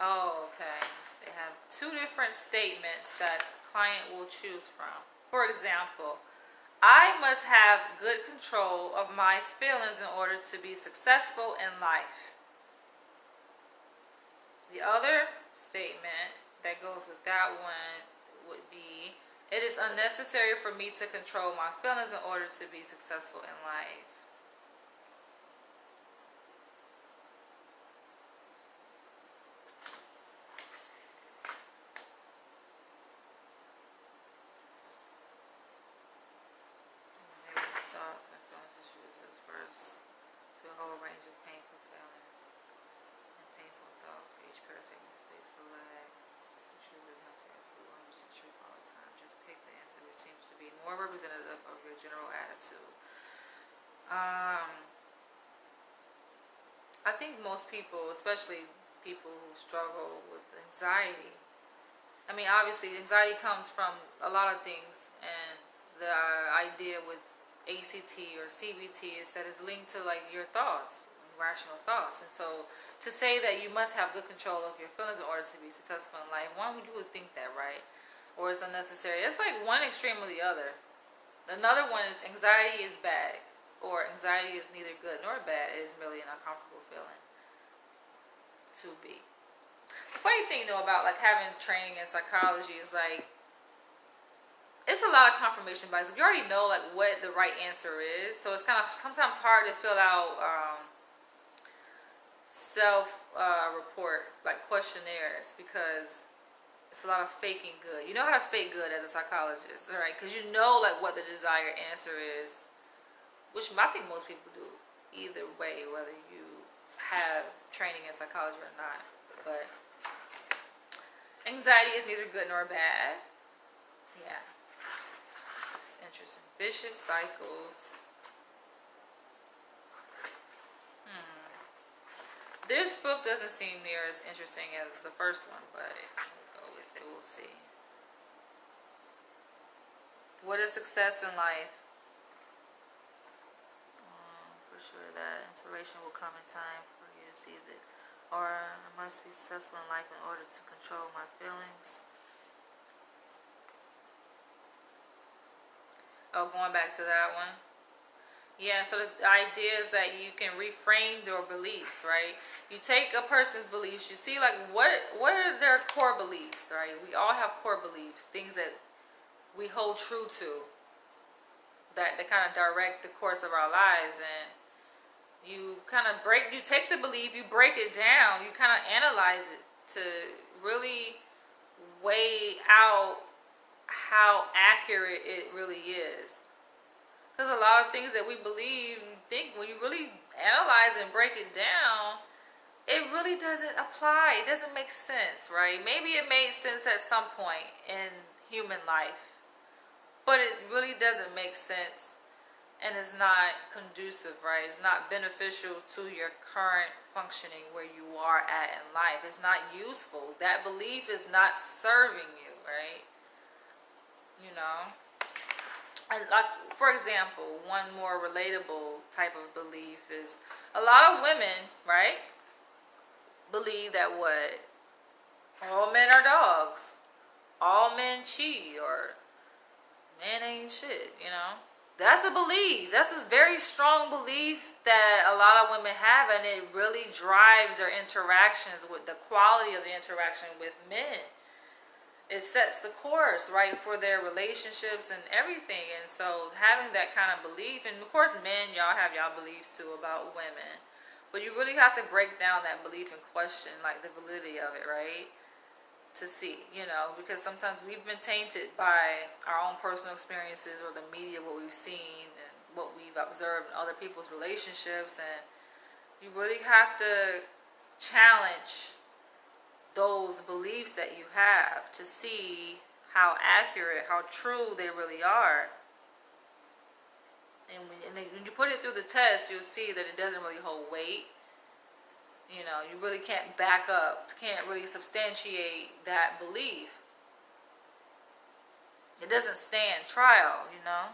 Oh, okay. They have two different statements that client will choose from. For example, I must have good control of my feelings in order to be successful in life. The other statement that goes with that one would be, it is unnecessary for me to control my feelings in order to be successful in life. Negative thoughts and feelings issues first to a whole range of painful feelings and painful thoughts. For each pair of statements, please select to choose the answer absolute 100% truth all the time. Just pick the answer which seems to be more representative of your general attitude. I think most people, especially people who struggle with anxiety, I mean, obviously, anxiety comes from a lot of things, and the idea with ACT or CBT is that it's linked to like your thoughts, rational thoughts. And so, to say that you must have good control of your feelings in order to be successful in life, one, you would think that, right? Or it's unnecessary. It's like one extreme or the other. Another one is anxiety is bad, or anxiety is neither good nor bad. It is merely an uncomfortable feeling to be. The funny thing though about like having training in psychology is like it's a lot of confirmation bias. You already know like what the right answer is, so it's kind of sometimes hard to fill out self report like questionnaires because it's a lot of faking good. You know how to fake good as a psychologist, right? Because you know like what the desired answer is, which I think most people do either way, whether you have training in psychology or not. But anxiety is neither good nor bad. Yeah. It's interesting. Vicious cycles. This book doesn't seem near as interesting as the first one, but we'll go with it. We'll see. What is success in life? For sure that inspiration will come in time for you to seize it. Or I must be successful in life in order to control my feelings. Oh, going back to that one. Yeah, so the idea is that you can reframe your beliefs, right? You take a person's beliefs, you see like what are their core beliefs, right? We all have core beliefs, things that we hold true to, that kind of direct the course of our lives. And you kind of you take the belief, you break it down, you kind of analyze it to really weigh out how accurate it really is. Because a lot of things that we believe, think when you really analyze and break it down, it really doesn't apply. It doesn't make sense, right? Maybe it made sense at some point in human life, but it really doesn't make sense, and it's not conducive, right? It's not beneficial to your current functioning where you are at in life. It's not useful. That belief is not serving you, right? You know? And like, for example, one more relatable type of belief is a lot of women, right, believe that what? All men are dogs. All men cheat, or men ain't shit, you know? That's a belief. That's a very strong belief that a lot of women have, and it really drives their interactions with the quality of the interaction with men. It sets the course, right, for their relationships and everything. And so having that kind of belief, and of course men, y'all have y'all beliefs too about women, but you really have to break down that belief and question like the validity of it, right, to see, you know, because sometimes we've been tainted by our own personal experiences or the media, what we've seen and what we've observed in other people's relationships. And you really have to challenge those beliefs that you have to see how accurate, how true they really are. And when you put it through the test, you'll see that it doesn't really hold weight. You know, you really can't back up, can't really substantiate that belief. It doesn't stand trial, you know.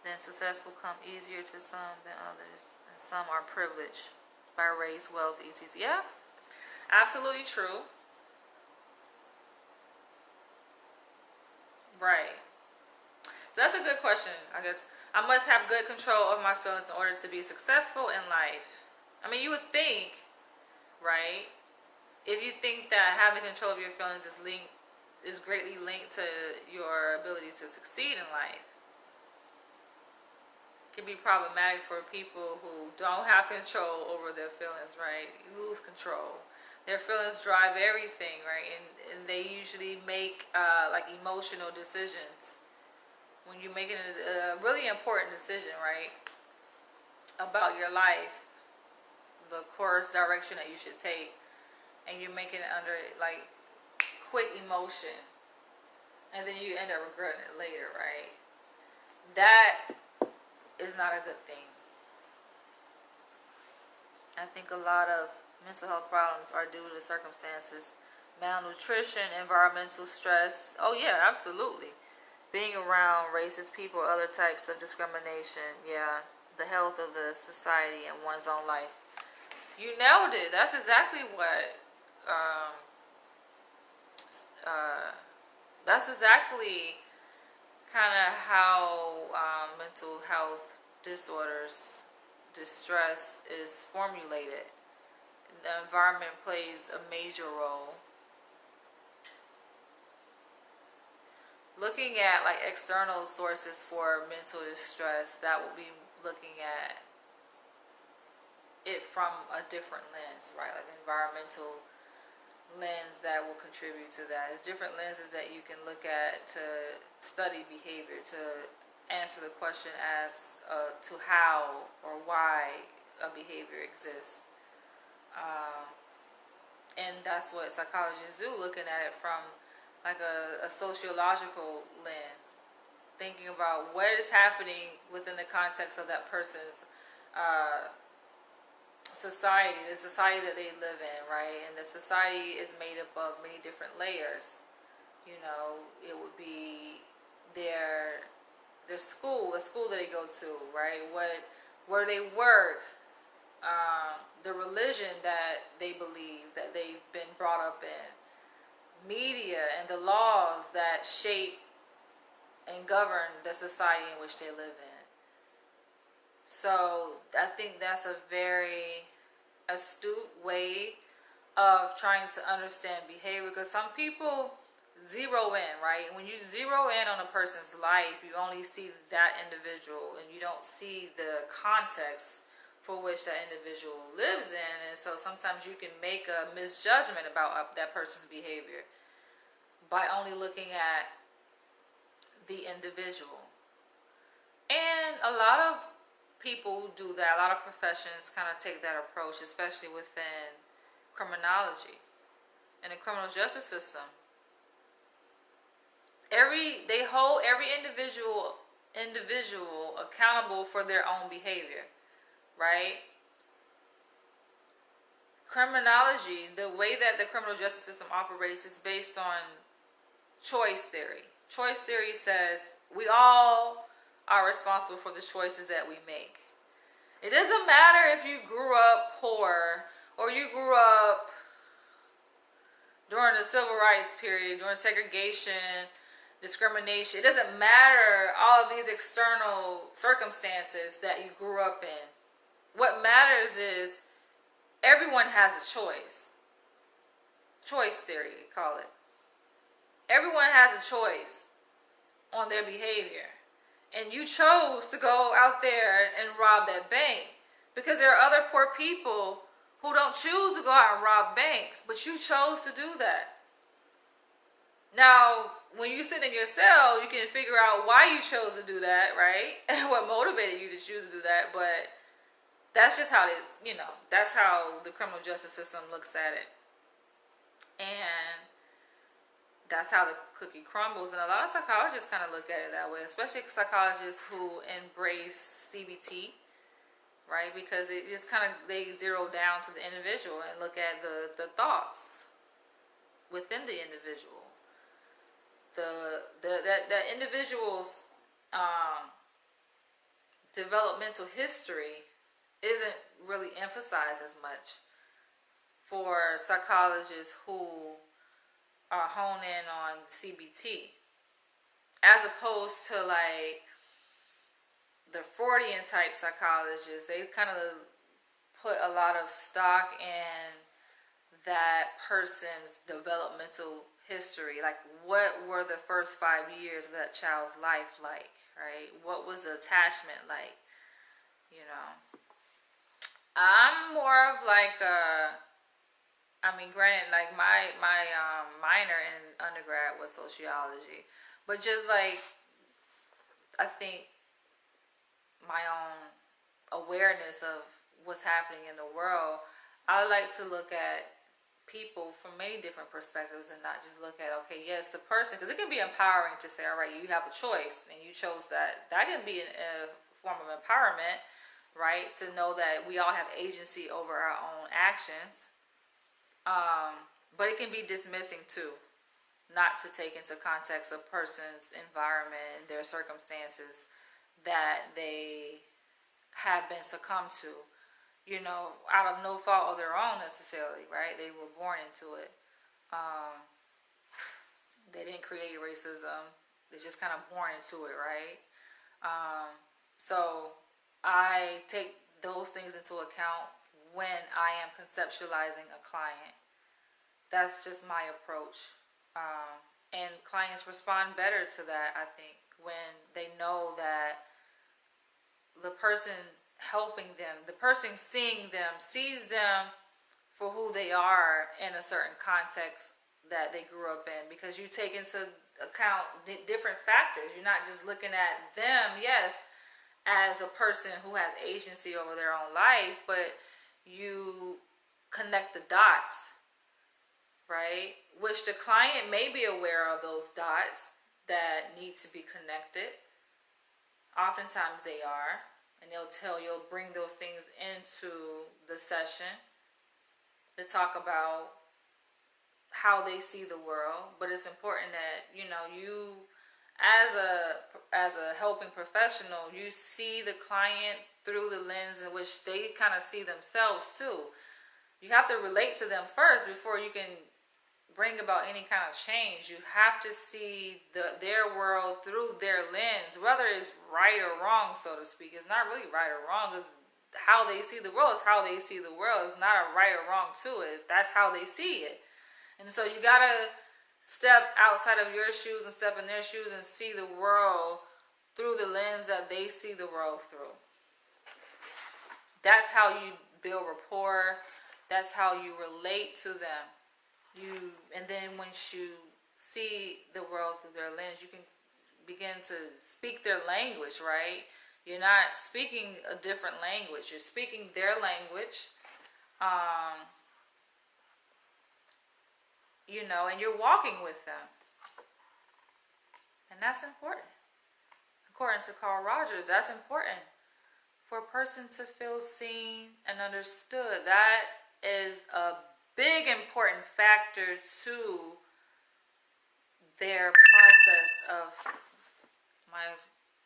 Then success will come easier to some than others. And some are privileged by race, wealth, etc. Yeah, absolutely true. Right. So that's a good question. I guess I must have good control of my feelings in order to be successful in life. I mean, you would think, right? If you think that having control of your feelings is greatly linked to your ability to succeed in life, it can be problematic for people who don't have control over their feelings, right? You lose control. Their feelings drive everything, right? And they usually make like emotional decisions. When you're making a really important decision, right, about your life, the course direction that you should take, and you're making it under like quick emotion, and then you end up regretting it later, right? That is not a good thing. I think a lot of mental health problems are due to circumstances, malnutrition, environmental stress. Oh yeah, absolutely. Being around racist people or other types of discrimination. Yeah, the health of the society and one's own life. You nailed it. That's exactly what. Um, that's exactly kind of how mental health disorders, distress is formulated. The environment plays a major role. Looking at like external sources for mental distress, that will be looking at it from a different lens, right? Like environmental lens that will contribute to that. There's different lenses that you can look at to study behavior, to answer the question as to how or why a behavior exists. And that's what psychologists do, looking at it from like a sociological lens, thinking about what is happening within the context of that person's society, the society that they live in, right? And the society is made up of many different layers. You know, it would be their school, the school that they go to, right? Where they work, the religion that they believe, that they've been brought up in, media, and the laws that shape and govern the society in which they live in. So I think that's a very astute way of trying to understand behavior, because some people zero in, right? When you zero in on a person's life, you only see that individual and you don't see the context for which that individual lives in. And so sometimes you can make a misjudgment about that person's behavior by only looking at the individual. And a lot of people do that. A lot of professions kind of take that approach, especially within criminology and the criminal justice system. They hold every individual accountable for their own behavior, right? Criminology, the way that the criminal justice system operates, is based on choice theory. Choice theory says we all are responsible for the choices that we make. It doesn't matter if you grew up poor or you grew up during the civil rights period, during segregation, discrimination. It doesn't matter all of these external circumstances that you grew up in. What matters is everyone has a choice. Choice theory, call it. Everyone has a choice on their behavior. And you chose to go out there and rob that bank, because there are other poor people who don't choose to go out and rob banks, but you chose to do that. Now, when you sit in your cell, you can figure out why you chose to do that, right? And what motivated you to choose to do that. But that's just how that's how the criminal justice system looks at it. And that's how the cookie crumbles. And a lot of psychologists kind of look at it that way, especially psychologists who embrace CBT, right? Because it just kind of, they zero down to the individual and look at the thoughts within the individual. That individual's developmental history isn't really emphasized as much for psychologists who hone in on CBT, as opposed to like the Freudian type psychologists. They kind of put a lot of stock in that person's developmental history, like what were the first 5 years of that child's life like, right? What was the attachment like? You know, I'm more of like I mean, granted, like my minor in undergrad was sociology, but just like, I think my own awareness of what's happening in the world, I like to look at people from many different perspectives and not just look at, okay, yes, the person, because it can be empowering to say, all right, you have a choice and you chose that. That can be a form of empowerment, right? To know that we all have agency over our own actions. But it can be dismissing too, not to take into context a person's environment and their circumstances that they have been succumbed to, you know, out of no fault of their own necessarily, right? They were born into it. They didn't create racism. They're just kind of born into it, right? So I take those things into account when I am conceptualizing a client. That's just my approach. And clients respond better to that, I think, when they know that the person helping them, the person seeing them, sees them for who they are in a certain context that they grew up in. Because you take into account different factors. You're not just looking at them, yes, as a person who has agency over their own life, but you connect the dots, right? Which the client may be aware of those dots that need to be connected. Oftentimes they are, and you'll bring those things into the session to talk about how they see the world. But it's important that, you know, you as a helping professional, you see the client through the lens in which they kind of see themselves too. You have to relate to them first before you can bring about any kind of change. You have to see their world through their lens, whether it's right or wrong, so to speak. It's not really right or wrong. It's how they see the world. It's how they see the world. It's not a right or wrong to it. That's how they see it. And so you gotta step outside of your shoes and step in their shoes and see the world through the lens that they see the world through. That's how you build rapport. That's how you relate to them. And then once you see the world through their lens, you can begin to speak their language, right? You're not speaking a different language. You're speaking their language. You know, and you're walking with them. And that's important. According to Carl Rogers, that's important for a person to feel seen and understood. That is a big important factor to their process of, my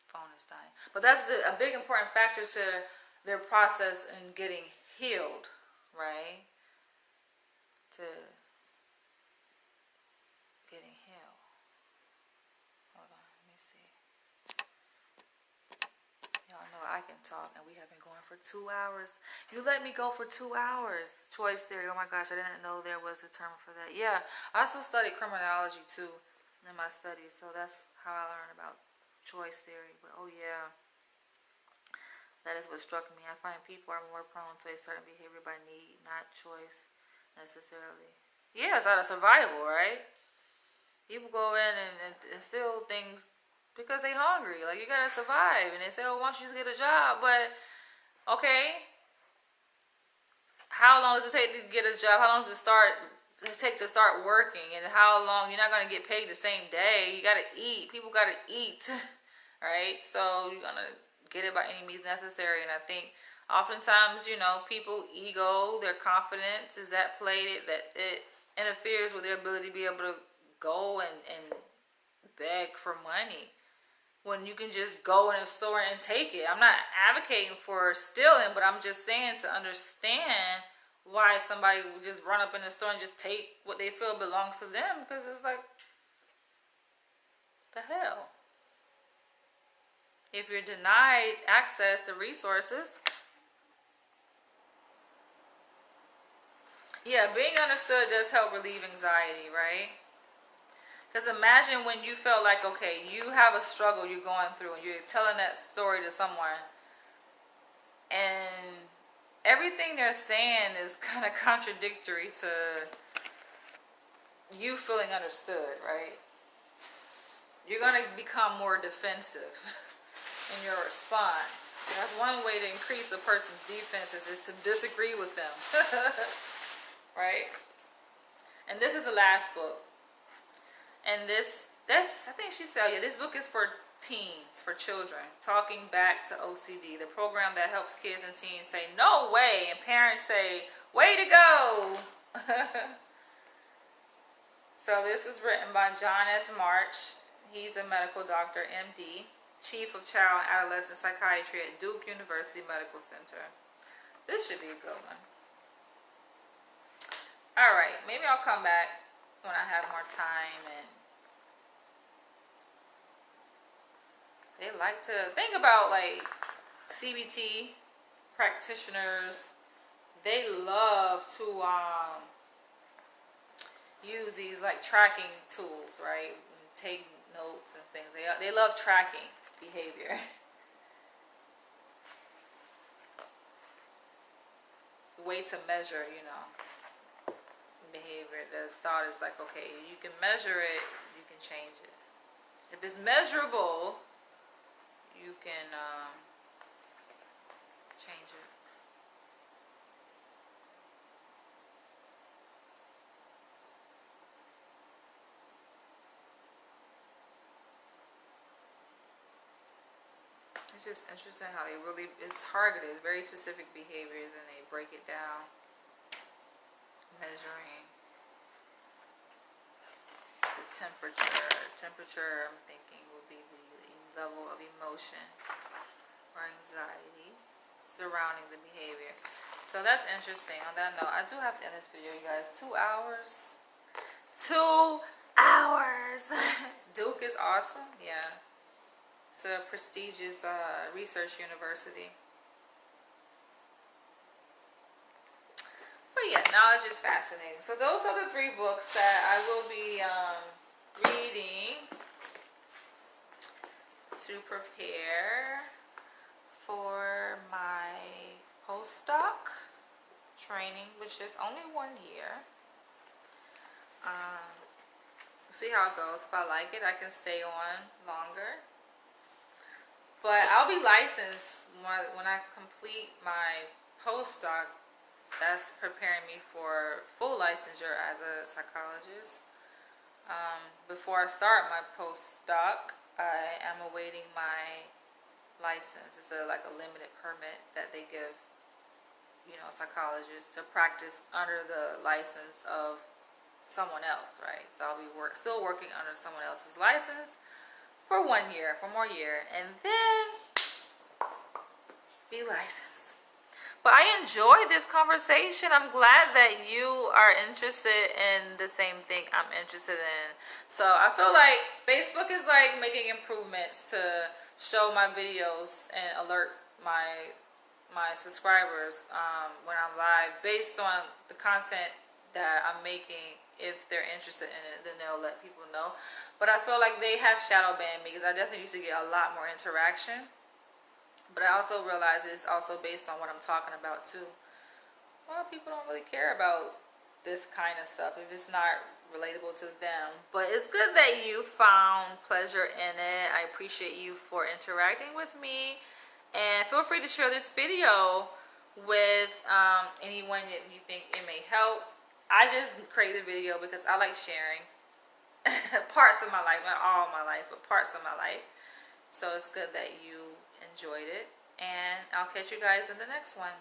phone is dying, but that's a big important factor to their process in getting healed, right? To getting healed. Hold on, let me see. Y'all know I can talk, and we have been going for 2 hours. You let me go for 2 hours. Choice theory. Oh my gosh, I didn't know there was a term for that. Yeah, I also studied criminology too in my studies, so that's how I learned about choice theory. But oh yeah, that is what struck me. I find people are more prone to a certain behavior by need, not choice necessarily. Yeah, it's out of survival, right? People go in and steal things because they hungry. Like, you gotta survive. And they say, oh, why don't you just get a job? But, okay, how long does it take to get a job? How long does it take to start working? And how long? You're not gonna get paid the same day. You gotta eat. People gotta eat, right? So you're gonna get it by any means necessary. And I think Oftentimes, you know, people ego, their confidence is at play, that it interferes with their ability to be able to go and beg for money when you can just go in a store and take it. I'm not advocating for stealing, but I'm just saying to understand why somebody would just run up in the store and just take what they feel belongs to them, because it's like, the hell. If you're denied access to resources, yeah, being understood does help relieve anxiety, right? Because imagine when you felt like, okay, you have a struggle you're going through and you're telling that story to someone, and everything they're saying is kind of contradictory to you feeling understood, right? You're going to become more defensive in your response. That's one way to increase a person's defenses, is to disagree with them. Right? And this is the last book. And I think she said, yeah, this book is for teens, for children. Talking Back to OCD, the program that helps kids and teens say, no way, and parents say, way to go. So this is written by John S. March. He's a medical doctor, MD, Chief of Child and Adolescent Psychiatry at Duke University Medical Center. This should be a good one. Alright, maybe I'll come back when I have more time. And they like to think about, like, CBT practitioners. They love to use these, like, tracking tools, right? And take notes and things. They love tracking behavior. The way to measure, you know, behavior. The thought is like, okay, you can measure it, you can change it. If it's measurable, you can change it. It's just interesting how they really, it's targeted, very specific behaviors, and they break it down. Measuring the temperature, I'm thinking, will be the level of emotion or anxiety surrounding the behavior. So that's interesting. On that note, I do have to end this video, you guys. 2 hours. 2 hours. Duke is awesome. Yeah, it's a prestigious research university. But yeah, knowledge is fascinating. So those are the 3 books that I will be reading to prepare for my postdoc training, which is only 1 year. See how it goes. If I like it, I can stay on longer. But I'll be licensed when I complete my postdoc. That's preparing me for full licensure as a psychologist. Before I start my postdoc, I am awaiting my license. It's like a limited permit that they give, you know, psychologists to practice under the license of someone else, right? So I'll be still working under someone else's license for 1 year, for more year, and then be licensed. But I enjoyed this conversation. I'm glad that you are interested in the same thing I'm interested in. So I feel like Facebook is like making improvements to show my videos and alert my subscribers when I'm live based on the content that I'm making. If they're interested in it, then they'll let people know. But I feel like they have shadow banned me because I definitely used to get a lot more interaction. But I also realize it's also based on what I'm talking about too. Well, people don't really care about this kind of stuff if it's not relatable to them. But it's good that you found pleasure in it. I appreciate you for interacting with me. And feel free to share this video with anyone that you think it may help. I just created the video because I like sharing parts of my life, not all my life, but parts of my life. So it's good that you enjoyed it. and I'll catch you guys in the next one.